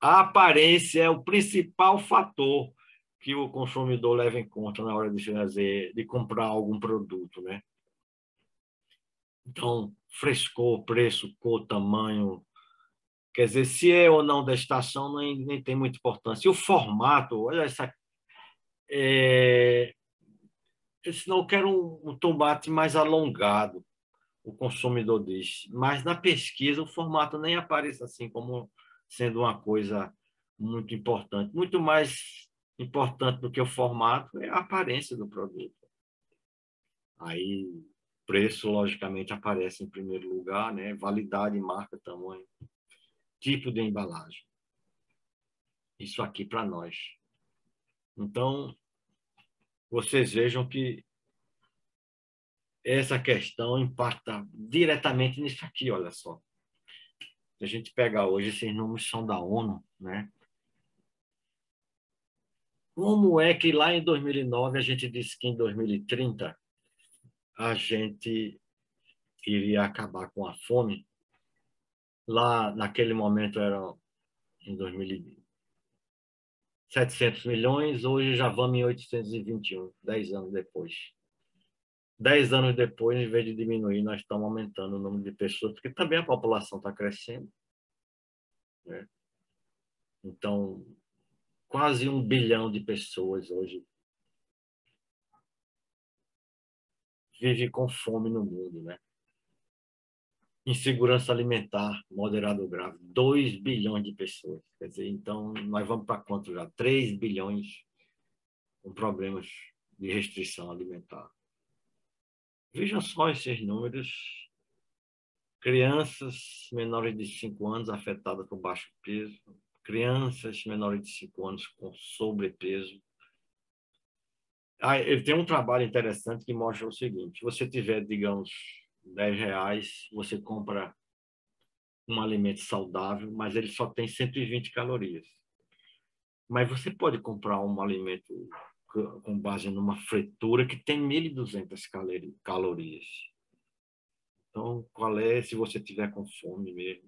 A aparência é o principal fator que o consumidor leva em conta na hora de comprar algum produto, né? Então, frescor, preço, cor, tamanho, quer dizer, se é ou não da estação nem tem muita importância. E o formato, olha essa, senão eu quero um tomate mais alongado, o consumidor diz. Mas na pesquisa o formato nem aparece assim como sendo uma coisa muito importante. Muito mais importante do que o formato é a aparência do produto. Aí preço, logicamente, aparece em primeiro lugar, né? Validade, marca, tamanho, tipo de embalagem. Isso aqui para nós. Então, vocês vejam que essa questão impacta diretamente nisso aqui, olha só. Se a gente pegar hoje, esses números são da ONU, né? Como é que lá em 2009 a gente disse que em 2030 a gente iria acabar com a fome? Lá, naquele momento, era em 700 milhões, hoje já vamos em 821, 10 anos depois. 10 anos depois, em vez de diminuir, nós estamos aumentando o número de pessoas, porque também a população está crescendo, né? Então, quase 1 bilhão de pessoas hoje vivem com fome no mundo, né? Insegurança alimentar, moderado ou grave, 2 bilhões de pessoas. Quer dizer, então, nós vamos para quanto já? 3 bilhões com problemas de restrição alimentar. Veja só esses números. Crianças menores de 5 anos afetadas por baixo peso, crianças menores de 5 anos com sobrepeso. Ele tem um trabalho interessante que mostra o seguinte: se você tiver, digamos, R$ 10, você compra um alimento saudável, mas ele só tem 120 calorias. Mas você pode comprar um alimento com base numa fritura que tem 1.200 calorias. Então, qual é, se você tiver com fome mesmo,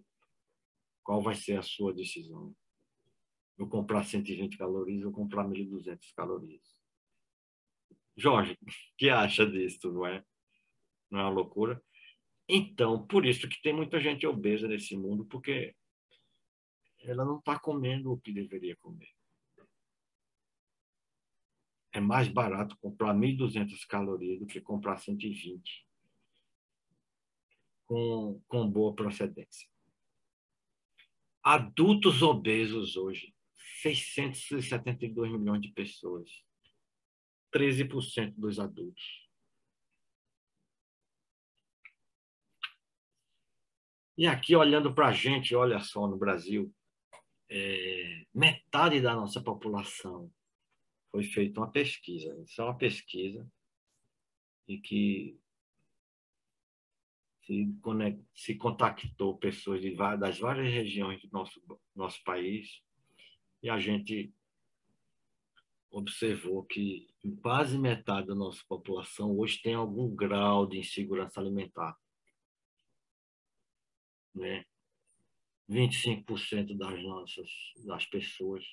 qual vai ser a sua decisão? Eu comprar 120 calorias ou comprar 1.200 calorias? Jorge, o que acha disso, não é? Não é uma loucura? Então, por isso que tem muita gente obesa nesse mundo, porque ela não está comendo o que deveria comer. É mais barato comprar 1.200 calorias do que comprar 120 com boa procedência. Adultos obesos hoje, 672 milhões de pessoas, 13% dos adultos. E aqui, olhando para a gente, olha só, no Brasil, metade da nossa população foi feita uma pesquisa. Isso é uma pesquisa e que se contactou pessoas das várias regiões do nosso país e a gente observou que quase metade da nossa população hoje tem algum grau de insegurança alimentar, né? 25% das pessoas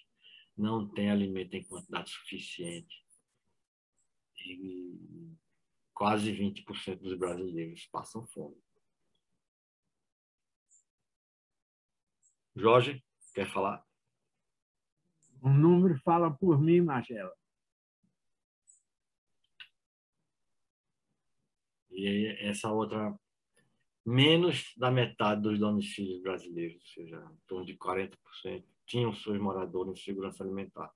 não tem alimento em quantidade suficiente e quase 20% dos brasileiros passam fome. Jorge, quer falar? O número fala por mim, Magela. E essa outra, menos da metade dos domicílios brasileiros, ou seja, em torno de 40%, tinham seus moradores em segurança alimentar.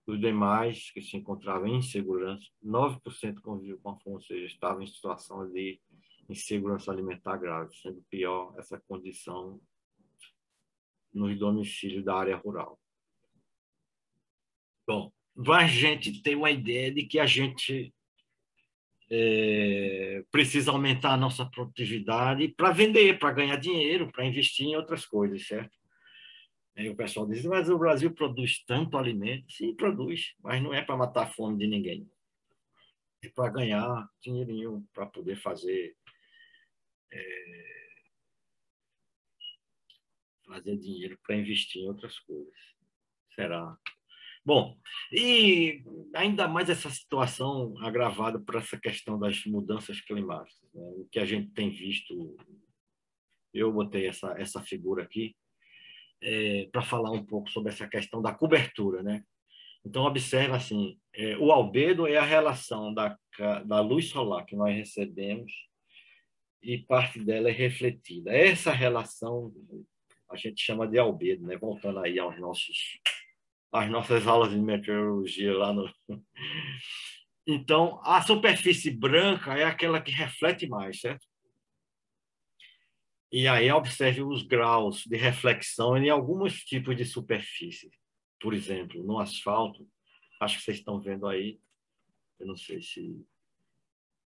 Os demais, que se encontravam em insegurança, 9% conviviam com a fome, ou seja, estavam em situação de insegurança alimentar grave, sendo pior essa condição nos domicílios da área rural. Bom, a gente tem uma ideia de que a gente precisa aumentar a nossa produtividade para vender, para ganhar dinheiro, para investir em outras coisas, certo? Aí o pessoal diz, mas o Brasil produz tanto alimento. Sim, produz, mas não é para matar a fome de ninguém. É para ganhar dinheirinho, para poder fazer trazer dinheiro para investir em outras coisas. Será? Bom, e ainda mais essa situação agravada por essa questão das mudanças climáticas, né? O que a gente tem visto, eu botei essa figura aqui, para falar um pouco sobre essa questão da cobertura, né? Então, observa assim, o albedo é a relação da luz solar que nós recebemos e parte dela é refletida. Essa relação a gente chama de albedo, né? Voltando aí às nossas aulas de meteorologia lá no... Então, a superfície branca é aquela que reflete mais, certo? E aí observe os graus de reflexão em alguns tipos de superfície. Por exemplo, no asfalto, acho que vocês estão vendo aí, eu não sei se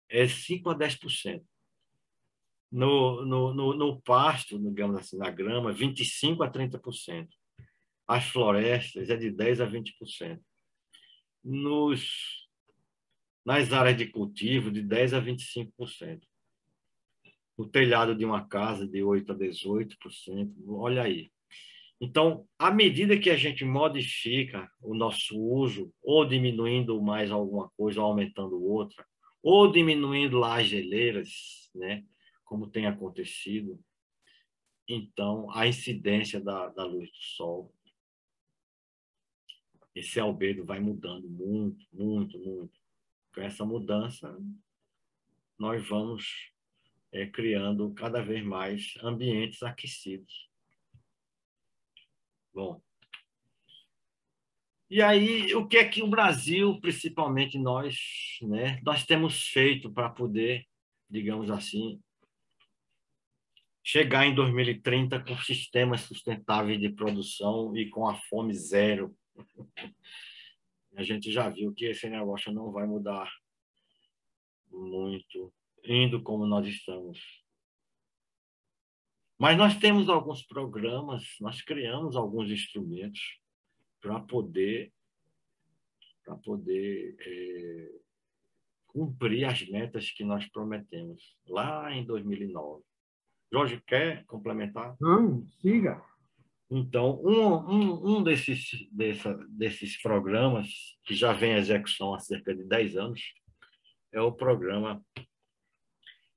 é 5 a 10%. No pasto, digamos assim, na grama, 25 a 30%. As florestas é de 10 a 20%. Nas áreas de cultivo, de 10 a 25%. No telhado de uma casa, de 8 a 18%. Olha aí. Então, à medida que a gente modifica o nosso uso, ou diminuindo mais alguma coisa, ou aumentando outra, ou diminuindo lá as geleiras, né, como tem acontecido, então a incidência da luz do sol, esse albedo vai mudando muito, muito, muito. Com essa mudança, nós vamos criando cada vez mais ambientes aquecidos. Bom, e aí, o que é que o Brasil, principalmente nós, né, nós temos feito para poder, digamos assim, chegar em 2030 com sistemas sustentáveis de produção e com a fome zero? A gente já viu que esse negócio não vai mudar muito, indo como nós estamos. Mas nós temos alguns programas, nós criamos alguns instrumentos para poder cumprir as metas que nós prometemos lá em 2009. Jorge, quer complementar? Não, siga. Então, desses programas, que já vem em execução há cerca de 10 anos, é o programa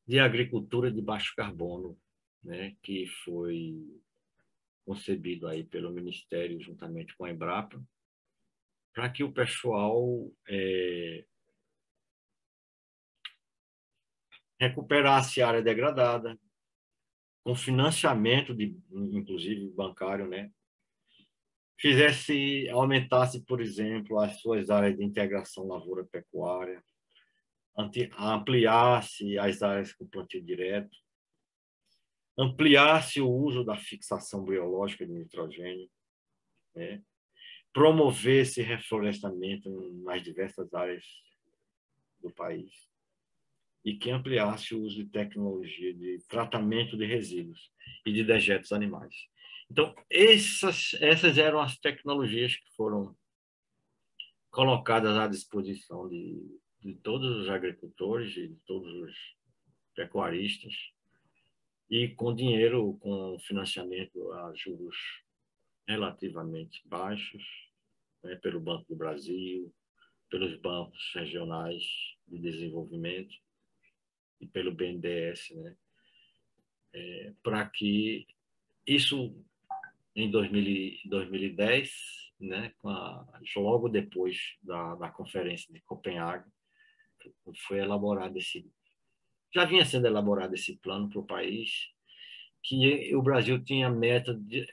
de agricultura de baixo carbono, né, que foi concebido aí pelo Ministério, juntamente com a Embrapa, para que o pessoal recuperasse a área degradada, com financiamento, inclusive bancário, né? Aumentasse, por exemplo, as suas áreas de integração lavoura-pecuária, ampliasse as áreas com plantio direto, ampliasse o uso da fixação biológica de nitrogênio, né? Promovesse reflorestamento nas diversas áreas do país e que ampliasse o uso de tecnologia de tratamento de resíduos e de dejetos animais. Então, essas eram as tecnologias que foram colocadas à disposição de todos os agricultores e de todos os pecuaristas, e com dinheiro, com financiamento a juros relativamente baixos, né, pelo Banco do Brasil, pelos bancos regionais de desenvolvimento e pelo BNDES, né, para que isso, em 2010, né, logo depois da Conferência de Copenhague, foi elaborado já vinha sendo elaborado esse plano para o país, que o Brasil tinha a meta de,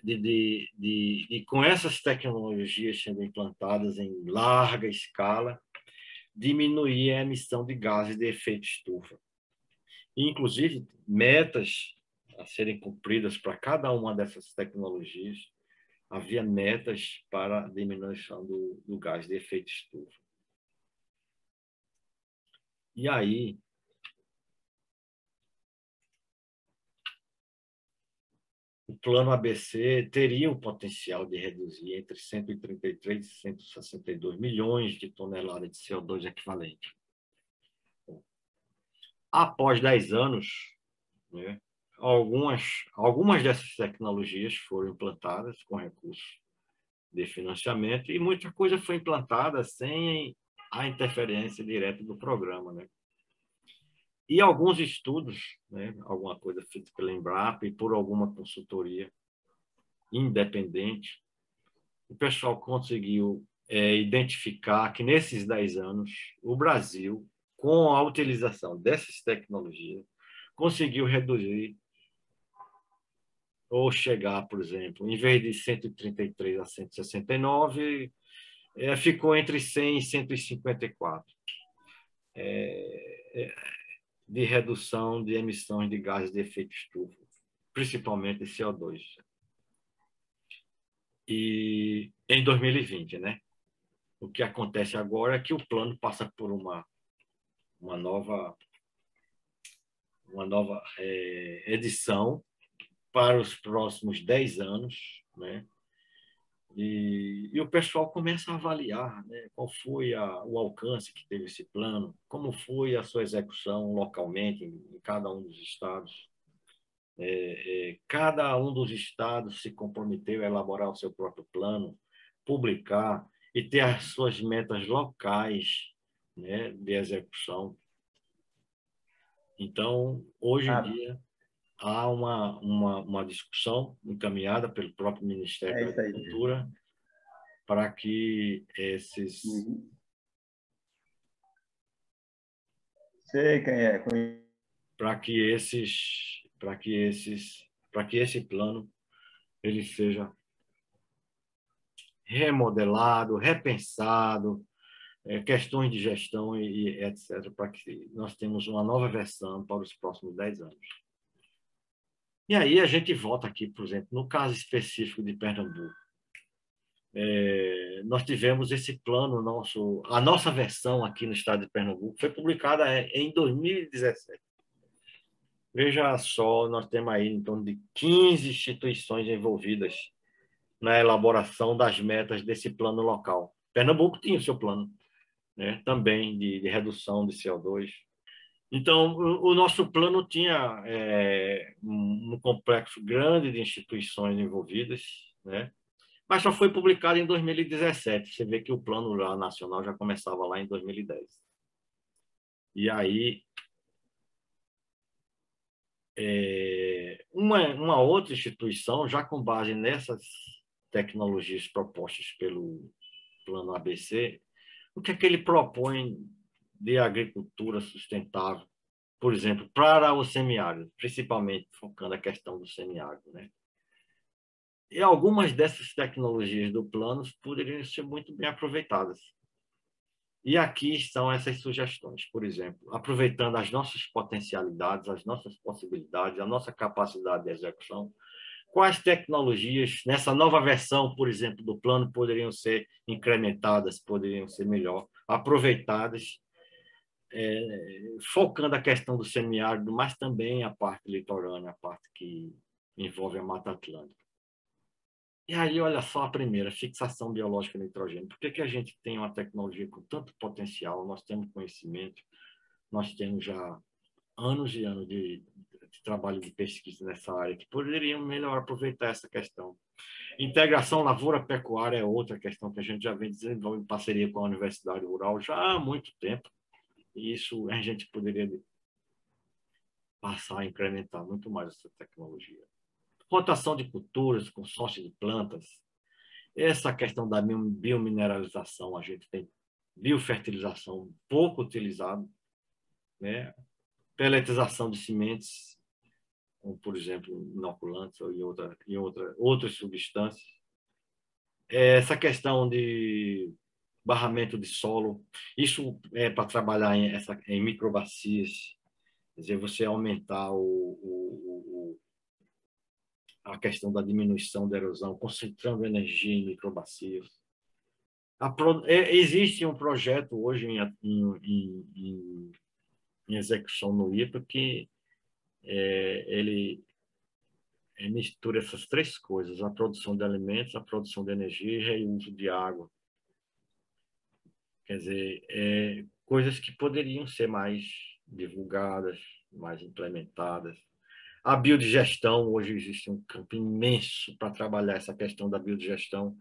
com essas tecnologias sendo implantadas em larga escala, diminuir a emissão de gases de efeito estufa. E, inclusive, metas a serem cumpridas para cada uma dessas tecnologias, havia metas para a diminuição do gás de efeito estufa. E aí, o plano ABC teria o potencial de reduzir entre 133 e 162 milhões de toneladas de CO2 equivalente. Após 10 anos, né, algumas dessas tecnologias foram implantadas com recursos de financiamento e muita coisa foi implantada sem a interferência direta do programa, né? E alguns estudos, né, alguma coisa feita pela Embrapa e por alguma consultoria independente, o pessoal conseguiu identificar que nesses 10 anos o Brasil, com a utilização dessas tecnologias, conseguiu reduzir ou chegar, por exemplo, em vez de 133 a 169, ficou entre 100 e 154 de redução de emissões de gases de efeito estufa, principalmente CO2. E em 2020, né? O que acontece agora é que o plano passa por uma nova edição para os próximos 10 anos, né? E o pessoal começa a avaliar, né, qual foi o alcance que teve esse plano, como foi a sua execução localmente em cada um dos estados. Cada um dos estados se comprometeu a elaborar o seu próprio plano, publicar e ter as suas metas locais, né, de execução. Então, hoje em dia, há uma discussão encaminhada pelo próprio Ministério da isso aí. Agricultura para que esses... Sei quem é. Para que esse plano ele seja remodelado, repensado, questões de gestão e etc., para que nós tenhamos uma nova versão para os próximos 10 anos. E aí a gente volta aqui, por exemplo, no caso específico de Pernambuco. Nós tivemos esse plano, a nossa versão aqui no estado de Pernambuco foi publicada em 2017. Veja só, nós temos aí em torno de 15 instituições envolvidas na elaboração das metas desse plano local. Pernambuco tinha o seu plano, né, também de redução de CO2. Então, o nosso plano tinha um complexo grande de instituições envolvidas, né, mas só foi publicado em 2017. Você vê que o plano lá nacional já começava lá em 2010. E aí, uma outra instituição, já com base nessas tecnologias propostas pelo Plano ABC, o que é que ele propõe de agricultura sustentável, por exemplo, para o semiárido, principalmente focando a questão do semiárido, né? E algumas dessas tecnologias do plano poderiam ser muito bem aproveitadas. E aqui estão essas sugestões, por exemplo, aproveitando as nossas potencialidades, as nossas possibilidades, a nossa capacidade de execução, quais tecnologias nessa nova versão, por exemplo, do plano poderiam ser incrementadas, poderiam ser melhor aproveitadas, focando a questão do semiárido, mas também a parte litorânea, a parte que envolve a Mata Atlântica. E aí, olha só a primeira, fixação biológica de nitrogênio. Por que a gente tem uma tecnologia com tanto potencial? Nós temos conhecimento, nós temos já anos e anos de trabalho de pesquisa nessa área que poderiam melhor aproveitar essa questão. Integração lavoura-pecuária é outra questão que a gente já vem desenvolvendo em parceria com a Universidade Rural já há muito tempo. E isso a gente poderia passar a incrementar muito mais essa tecnologia. Rotação de culturas, consórcio de plantas. Essa questão da biomineralização, a gente tem biofertilização pouco utilizada, né? Peletização de sementes, como, por exemplo, inoculantes ou outras substâncias. Essa questão de barramento de solo, isso é para trabalhar em microbacias, quer dizer, você aumentar a questão da diminuição da erosão, concentrando energia em microbacias. Existe um projeto hoje em execução no IPA que ele mistura essas três coisas, a produção de alimentos, a produção de energia e reuso de água. Quer dizer, coisas que poderiam ser mais divulgadas, mais implementadas. A biodigestão, hoje existe um campo imenso para trabalhar essa questão da biodigestão,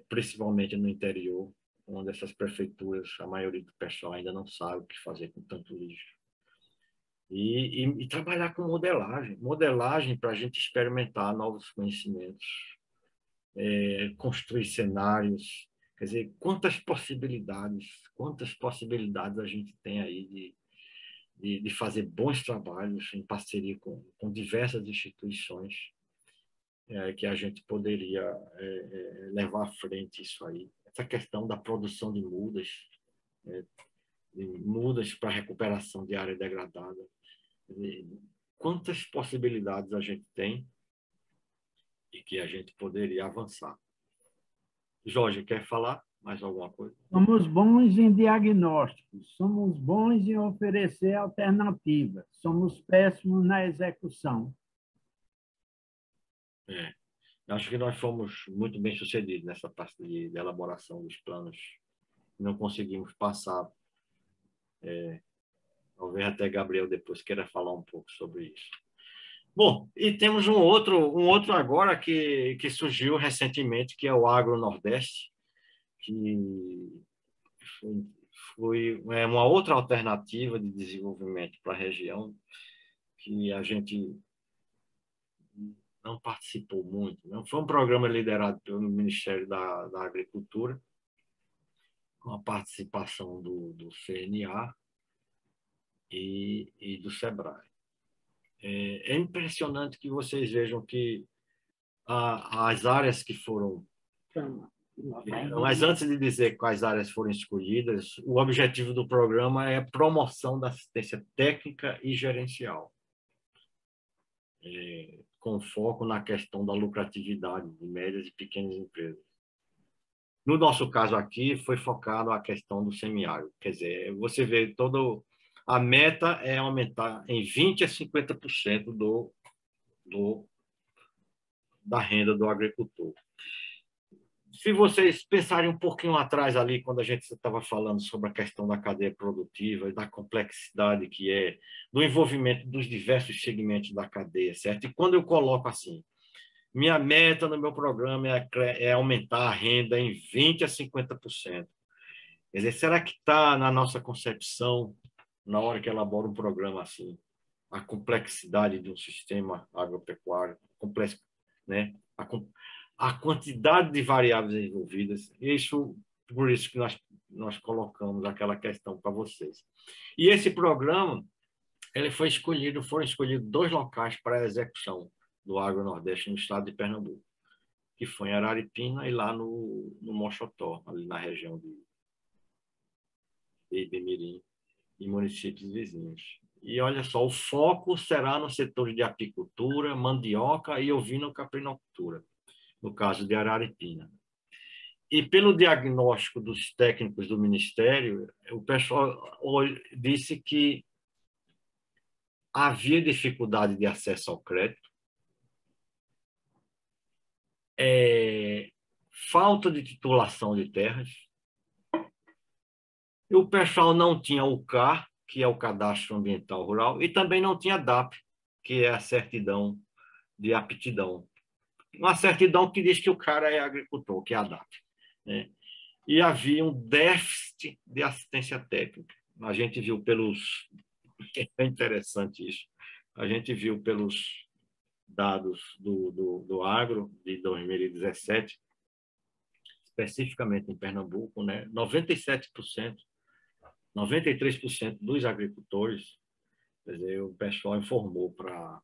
principalmente no interior, onde essas prefeituras, a maioria do pessoal ainda não sabe o que fazer com tanto lixo. E trabalhar com modelagem para a gente experimentar novos conhecimentos, construir cenários, quer dizer, quantas possibilidades a gente tem aí de fazer bons trabalhos em parceria com diversas instituições, que a gente poderia levar à frente isso aí. Essa questão da produção de mudas para recuperação de área degradada. Quantas possibilidades a gente tem e que a gente poderia avançar. Jorge, quer falar mais alguma coisa? Somos bons em diagnósticos, somos bons em oferecer alternativas, somos péssimos na execução. Acho que nós fomos muito bem sucedidos nessa parte de elaboração dos planos. Não conseguimos passar. Talvez até Gabriel depois queira falar um pouco sobre isso. Bom, e temos um outro agora que surgiu recentemente, que é o Agro Nordeste, que foi uma outra alternativa de desenvolvimento para a região, que a gente não participou muito. Não foi um programa liderado pelo Ministério da Agricultura, com a participação do CNA e do SEBRAE. É impressionante que vocês vejam que as áreas que foram... Mas antes de dizer quais áreas foram escolhidas, o objetivo do programa é a promoção da assistência técnica e gerencial, com foco na questão da lucratividade de médias e pequenas empresas. No nosso caso aqui, foi focado a questão do semiárido. Quer dizer, você vê a meta é aumentar em 20% a 50% da renda do agricultor. Se vocês pensarem um pouquinho atrás ali, quando a gente estava falando sobre a questão da cadeia produtiva e da complexidade que é, do envolvimento dos diversos segmentos da cadeia, certo? E quando eu coloco assim, minha meta no meu programa é aumentar a renda em 20% a 50%. Quer dizer, será que está na nossa concepção, na hora que elabora um programa assim, a complexidade de um sistema agropecuário, né? A quantidade de variáveis envolvidas, por isso que nós colocamos aquela questão para vocês. E esse programa, foram escolhidos 2 locais para a execução do Agro Nordeste no estado de Pernambuco, que foi em Araripina e lá no Mochotó, ali na região de Ibimirim e municípios vizinhos. E olha só, o foco será no setor de apicultura, mandioca e ovino-caprinocultura, no caso de Araripina. E pelo diagnóstico dos técnicos do Ministério, o pessoal disse que havia dificuldade de acesso ao crédito, falta de titulação de terras, e o pessoal não tinha o CAR, que é o Cadastro Ambiental Rural, e também não tinha DAP, que é a certidão de aptidão. Uma certidão que diz que o cara é agricultor, que é a DAP, né? E havia um déficit de assistência técnica. A gente viu pelos... É interessante isso. A gente viu pelos dados do agro de 2017, especificamente em Pernambuco, né? 97%, 93% dos agricultores, quer dizer, o pessoal informou para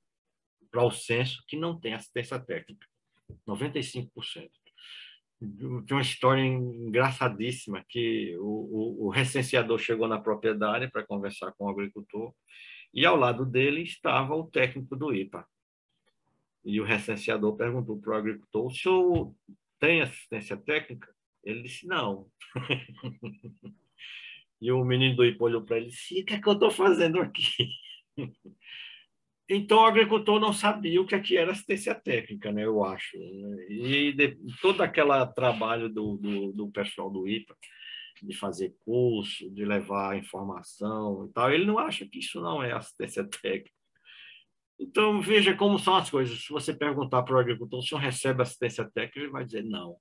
o censo que não tem assistência técnica. 95%. Tem uma história engraçadíssima que o recenseador chegou na propriedade para conversar com o agricultor e ao lado dele estava o técnico do IPA. E o recenseador perguntou para o agricultor: o senhor tem assistência técnica? Ele disse: não. E o menino do IPA olhou para ele e disse: o que é que eu estou fazendo aqui? Então, o agricultor não sabia o que era assistência técnica, né, eu acho. E todo aquele trabalho do pessoal do IPA, de fazer curso, de levar informação e tal, ele não acha que isso não é assistência técnica. Então, veja como são as coisas. Se você perguntar para o agricultor se não recebe assistência técnica, ele vai dizer não.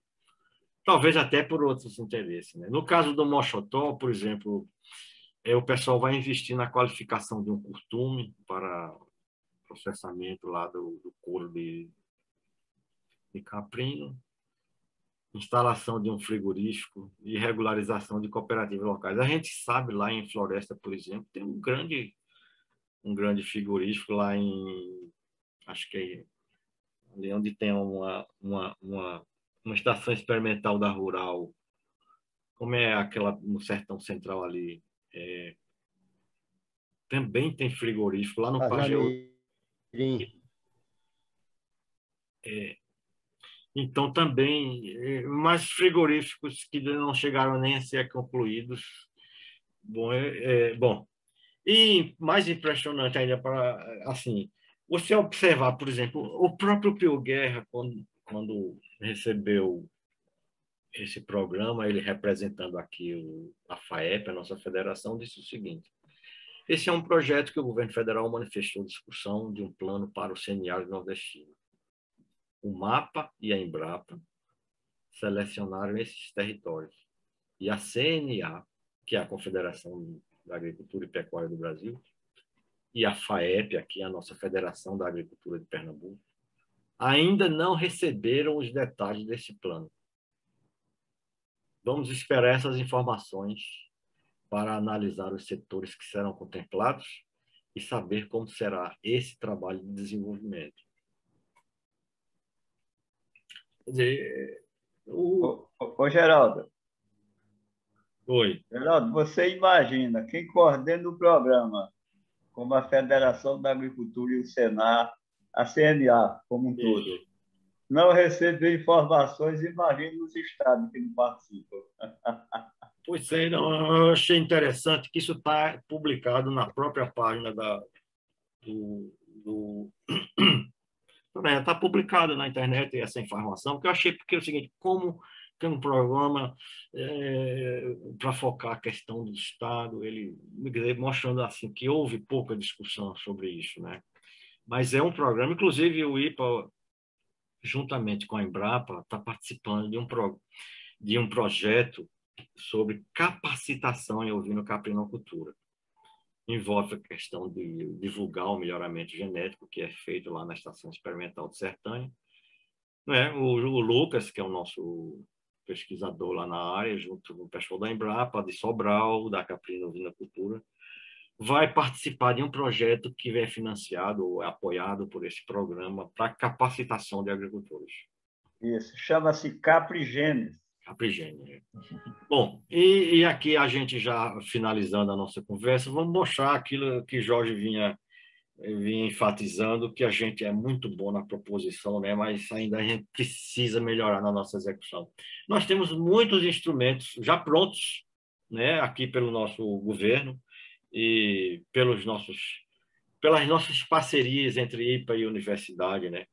Talvez até por outros interesses, né? No caso do Mochotó, por exemplo, o pessoal vai investir na qualificação de um curtume para processamento lá do couro de caprino, instalação de um frigorífico e regularização de cooperativas locais. A gente sabe lá em Floresta, por exemplo, tem um grande frigorífico lá em, acho que é ali onde tem uma estação experimental da Rural, como é aquela no Sertão Central ali, também tem frigorífico lá no Pajeú. Parnamirim. Então, também, mais frigoríficos que não chegaram nem a ser concluídos. Bom, bom. E mais impressionante ainda, para assim, você observar, por exemplo, o próprio Pio Guerra, quando recebeu esse programa, ele representando aqui a FAEP, a nossa federação, disse o seguinte: esse é um projeto que o governo federal manifestou discussão de um plano para o semiárido nordestino. O MAPA e a Embrapa selecionaram esses territórios. E a CNA, que é a Confederação da Agricultura e Pecuária do Brasil, e a FAEP, aqui a nossa Federação da Agricultura de Pernambuco, ainda não receberam os detalhes desse plano. Vamos esperar essas informações para analisar os setores que serão contemplados e saber como será esse trabalho de desenvolvimento. Quer dizer, Ô, Geraldo. Oi. Geraldo, você imagina quem coordena o programa, como a Federação da Agricultura e o Senar, a CNA como um todo, não receber informações, imagina os estados que não participam. Pois é, não, eu achei interessante que isso está publicado na própria página do está publicado na internet essa informação, que eu achei porque é o seguinte, como tem um programa para focar a questão do Estado, ele mostrando assim que houve pouca discussão sobre isso, né? Mas é um programa, inclusive o IPA, juntamente com a Embrapa, está participando de um projeto sobre capacitação em ovino-caprinocultura. Envolve a questão de divulgar o melhoramento genético que é feito lá na Estação Experimental de Sertânia. Né? O Lucas, que é o nosso pesquisador lá na área, junto com o pessoal da Embrapa, de Sobral, da Caprino Ovinocultura, vai participar de um projeto que é financiado ou apoiado por esse programa para capacitação de agricultores. Isso, chama-se Caprigênesis. Caprigênio. Bom, e aqui a gente já finalizando a nossa conversa, vamos mostrar aquilo que Jorge vinha enfatizando, que a gente é muito bom na proposição, né? Mas ainda a gente precisa melhorar na nossa execução. Nós temos muitos instrumentos já prontos, né? Aqui pelo nosso governo e pelas nossas parcerias entre IPA e universidade, né?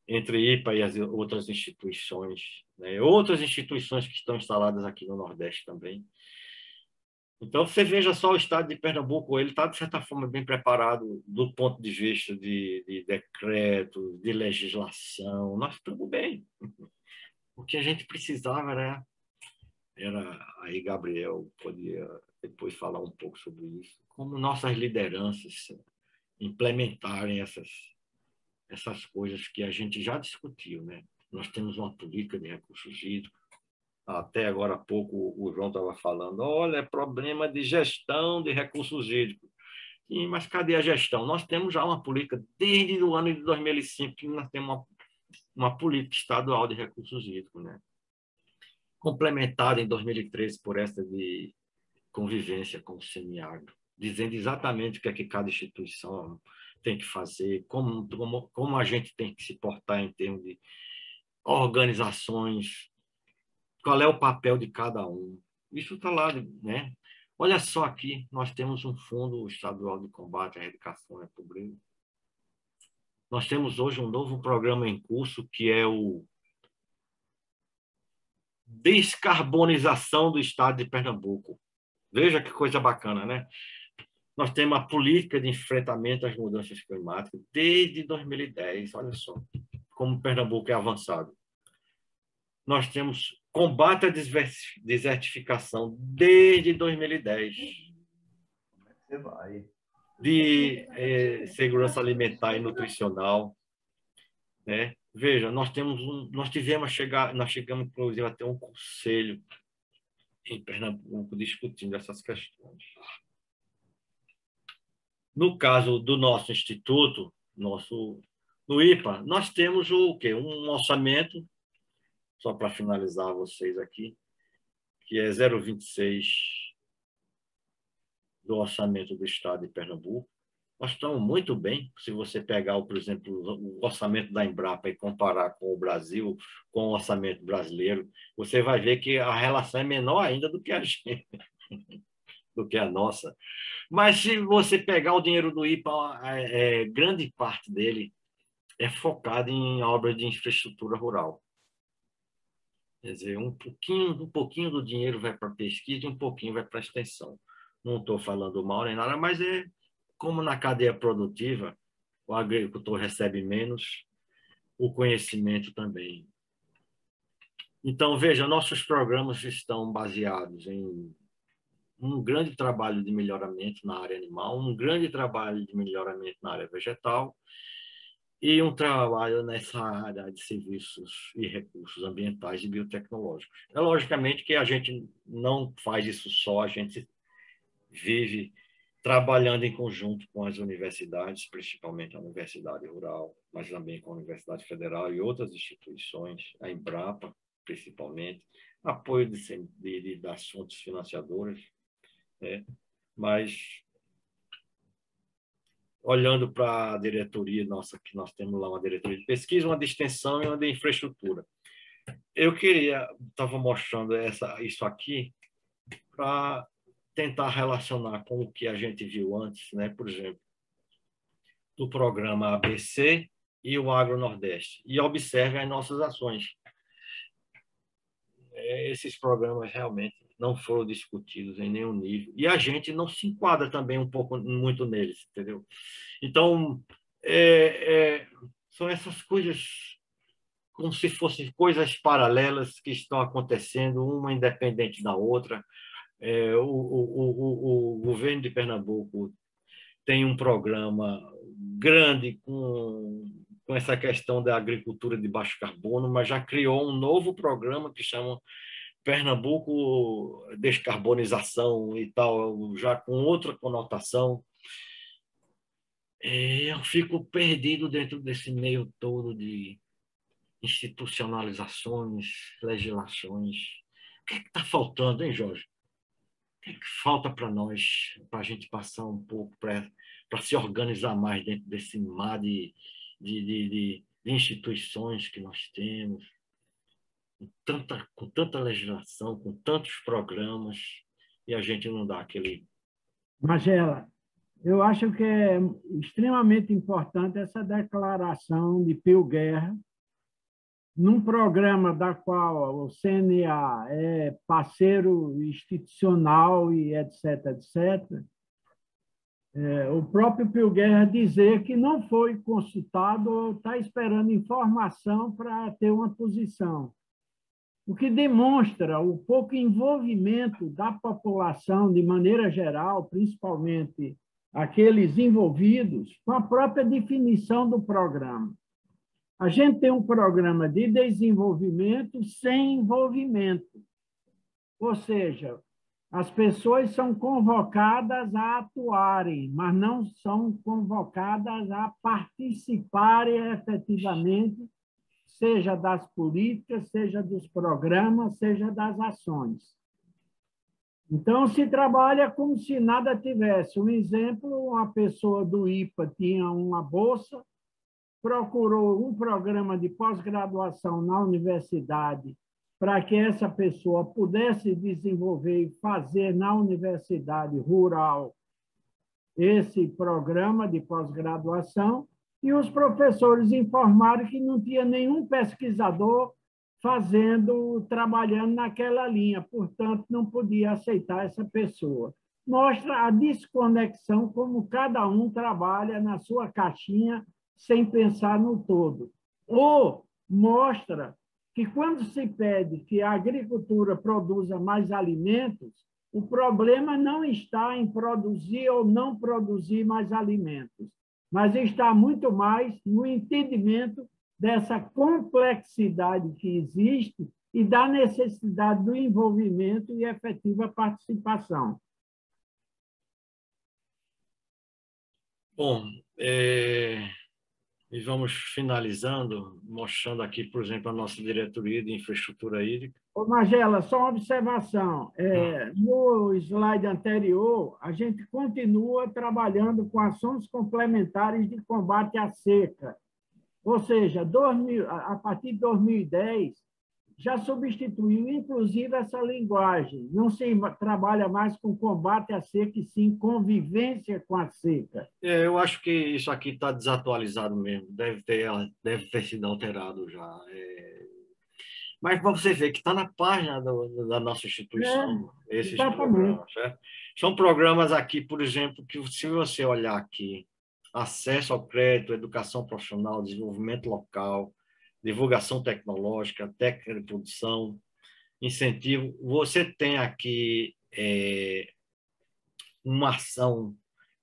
Entre IPA e as outras instituições, né? Outras instituições que estão instaladas aqui no Nordeste também. Então, você veja só o estado de Pernambuco, ele está, de certa forma, bem preparado do ponto de vista de decreto, de legislação. Nós estamos bem. O que a gente precisava era aí Gabriel podia depois falar um pouco sobre isso, como nossas lideranças implementarem essas coisas que a gente já discutiu, né? Nós temos uma política de recursos hídricos. Até agora há pouco o João estava falando, olha, é problema de gestão de recursos hídricos. Sim, mas cadê a gestão? Nós temos já uma política, desde o ano de 2005, que nós temos uma política estadual de recursos hídricos, né? Complementada em 2013 por essa de convivência com o semiárido, dizendo exatamente o que é que cada instituição tem que fazer, como a gente tem que se portar em termos de organizações, qual é o papel de cada um. Isso está lá, né? Olha só aqui, nós temos um Fundo Estadual de Combate à Erradicação à Pobreza. Nós temos hoje um novo programa em curso, que é o Descarbonização do Estado de Pernambuco. Veja que coisa bacana, né? Nós temos a política de enfrentamento às mudanças climáticas desde 2010, olha só, como Pernambuco é avançado. Nós temos combate à desertificação desde 2010. Você vai. De segurança alimentar e nutricional, né? Veja, nós chegamos inclusive a ter um conselho em Pernambuco discutindo essas questões. No caso do nosso instituto, no IPA, nós temos o quê? Um orçamento, só para finalizar vocês aqui, que é 0,26 do orçamento do Estado de Pernambuco. Nós estamos muito bem. Se você pegar, por exemplo, o orçamento da Embrapa e comparar com o Brasil, com o orçamento brasileiro, você vai ver que a relação é menor ainda do que a gente, do que a nossa. Mas se você pegar o dinheiro do IPA, grande parte dele é focado em obras de infraestrutura rural. Quer dizer, um pouquinho do dinheiro vai para pesquisa e um pouquinho vai para extensão. Não estou falando mal nem nada, mas como na cadeia produtiva, o agricultor recebe menos, o conhecimento também. Então, veja, nossos programas estão baseados em um grande trabalho de melhoramento na área animal, um grande trabalho de melhoramento na área vegetal e um trabalho nessa área de serviços e recursos ambientais e biotecnológicos. É logicamente que a gente não faz isso só, a gente vive trabalhando em conjunto com as universidades, principalmente a Universidade Rural, mas também com a Universidade Federal e outras instituições, a Embrapa, principalmente, apoio das fontes financiadoras, né? Mas, olhando para a diretoria nossa, que nós temos lá uma diretoria de pesquisa, uma de extensão e uma de infraestrutura. Eu estava mostrando isso aqui para tentar relacionar com o que a gente viu antes, né? Por exemplo, do programa ABC e o Agro Nordeste. E observe as nossas ações. Esses programas realmente não foram discutidos em nenhum nível. E a gente não se enquadra também muito neles, entendeu? Então, são essas coisas como se fossem coisas paralelas que estão acontecendo, uma independente da outra. O governo de Pernambuco tem um programa grande com essa questão da agricultura de baixo carbono, mas já criou um novo programa que chama Pernambuco Descarbonização e tal, já com outra conotação. Eu fico perdido dentro desse meio todo de institucionalizações, legislações. O que está faltando, hein, Jorge? O que falta para nós, para a gente passar um pouco, para se organizar mais dentro desse mar de instituições que nós temos, com tanta legislação, com tantos programas, e a gente não dá aquele... Magela, eu acho que é extremamente importante essa declaração de Pio Guerra, num programa da qual o CNA é parceiro institucional e etc., etc., o próprio Pio Guerra dizer que não foi consultado ou está esperando informação para ter uma posição, o que demonstra o pouco envolvimento da população, de maneira geral, principalmente aqueles envolvidos, com a própria definição do programa. A gente tem um programa de desenvolvimento sem envolvimento. Ou seja, as pessoas são convocadas a atuarem, mas não são convocadas a participarem efetivamente, seja das políticas, seja dos programas, seja das ações. Então, se trabalha como se nada tivesse. Um exemplo, uma pessoa do IPA tinha uma bolsa, procurou um programa de pós-graduação na universidade para que essa pessoa pudesse desenvolver e fazer na universidade rural esse programa de pós-graduação, e os professores informaram que não tinha nenhum pesquisador trabalhando naquela linha, portanto, não podia aceitar essa pessoa. mostra a desconexão, como cada um trabalha na sua caixinha sem pensar no todo. Ou mostra que, quando se pede que a agricultura produza mais alimentos, o problema não está em produzir ou não produzir mais alimentos, mas está muito mais no entendimento dessa complexidade que existe e da necessidade do envolvimento e efetiva participação. Bom, e vamos finalizando, mostrando aqui, por exemplo, a nossa diretoria de infraestrutura hídrica. Ô, Magela, só uma observação. No slide anterior, a gente continua trabalhando com ações complementares de combate à seca. Ou seja, a partir de 2010, já substituiu, inclusive, essa linguagem. Não se trabalha mais com combate à seca, e sim convivência com a seca. Eu acho que isso aqui está desatualizado mesmo, deve ter sido alterado já. Mas para você ver que está na página da nossa instituição, esses programas, certo? São programas aqui, por exemplo, que, se você olhar aqui, acesso ao crédito, educação profissional, desenvolvimento local, divulgação tecnológica, técnica de produção, incentivo. Você tem aqui uma ação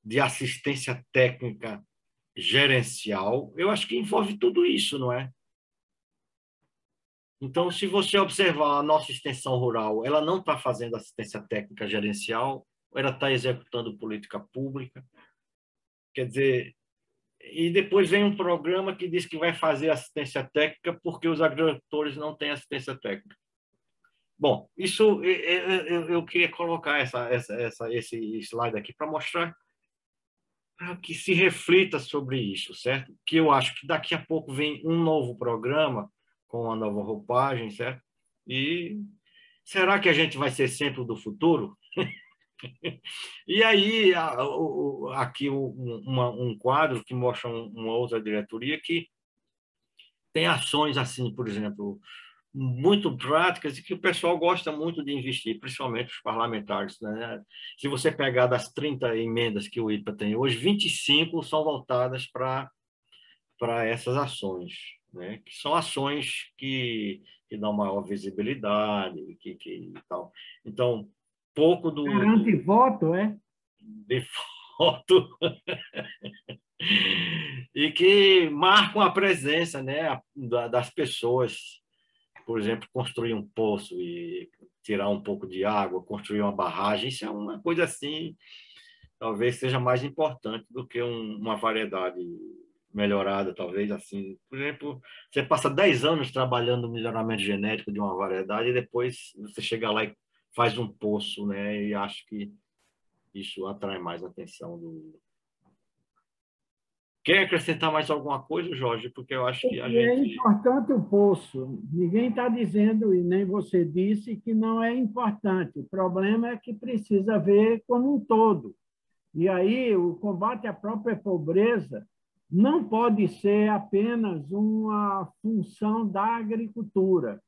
de assistência técnica gerencial. Eu acho que envolve tudo isso, não é? Então, se você observar a nossa extensão rural, ela não está fazendo assistência técnica gerencial, ela está executando política pública. Quer dizer, e depois vem um programa que diz que vai fazer assistência técnica porque os agricultores não têm assistência técnica. Bom, isso eu queria colocar esse slide aqui para mostrar, para que se reflita sobre isso, certo? Que eu acho que daqui a pouco vem um novo programa com uma nova roupagem, certo? E será que a gente vai ser sempre o do futuro? E aí, aqui um quadro que mostra uma outra diretoria que tem ações assim, por exemplo, muito práticas e que o pessoal gosta muito de investir, principalmente os parlamentares, né? Se você pegar das 30 emendas que o IPA tem hoje, 25 são voltadas para essas ações, né? Que são ações que dão maior visibilidade, que tal. Então, pouco Garante voto, de foto e que marcam a presença, né, das pessoas. Por exemplo, construir um poço e tirar um pouco de água, construir uma barragem, isso é uma coisa assim, talvez seja mais importante do que uma variedade melhorada, talvez assim. Por exemplo, você passa 10 anos trabalhando no melhoramento genético de uma variedade e depois você chega lá e faz um poço, né? E acho que isso atrai mais a atenção do... Quer acrescentar mais alguma coisa, Jorge? Porque eu acho que a gente... É importante o poço. Ninguém está dizendo, e nem você disse, que não é importante. O problema é que precisa ver como um todo. E aí, o combate à própria pobreza não pode ser apenas uma função da agricultura.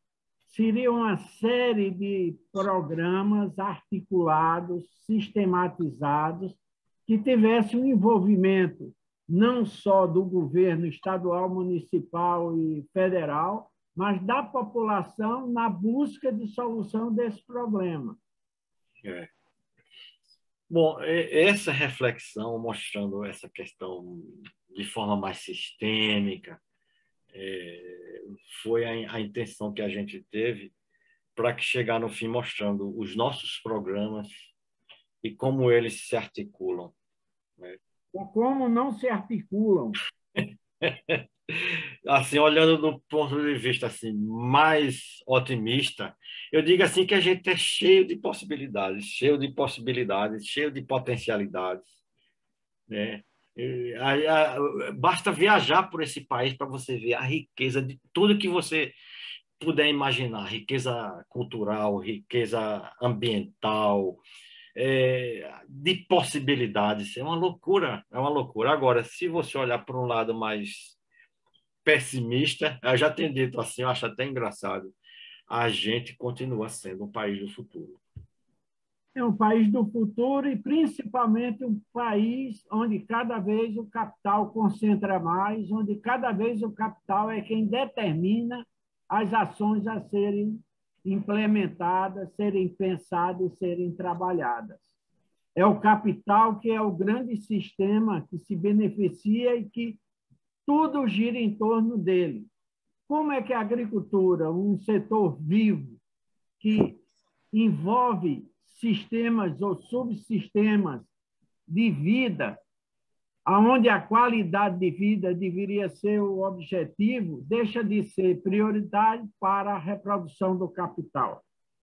Seria uma série de programas articulados, sistematizados, que tivessem um envolvimento não só do governo estadual, municipal e federal, mas da população na busca de solução desse problema. Bom, essa reflexão mostrando essa questão de forma mais sistêmica foi a intenção que a gente teve para que chegar no fim mostrando os nossos programas e como eles se articulam, né? Ou como não se articulam. Assim, olhando do ponto de vista assim mais otimista, eu digo assim que a gente é cheio de possibilidades, cheio de potencialidades, né? Basta viajar por esse país para você ver a riqueza de tudo que você puder imaginar, riqueza cultural, riqueza ambiental, de possibilidades. É uma loucura, é uma loucura. Agora, se você olhar para um lado mais pessimista, eu já tenho dito assim, eu acho até engraçado, a gente continua sendo um país do futuro. é um país do futuro e, principalmente, um país onde cada vez o capital concentra mais, onde cada vez o capital é quem determina as ações a serem implementadas, serem pensadas e serem trabalhadas. É o capital que é o grande sistema que se beneficia e que tudo gira em torno dele. Como é que a agricultura, um setor vivo, que envolve sistemas ou subsistemas de vida, onde a qualidade de vida deveria ser o objetivo, deixa de ser prioridade para a reprodução do capital.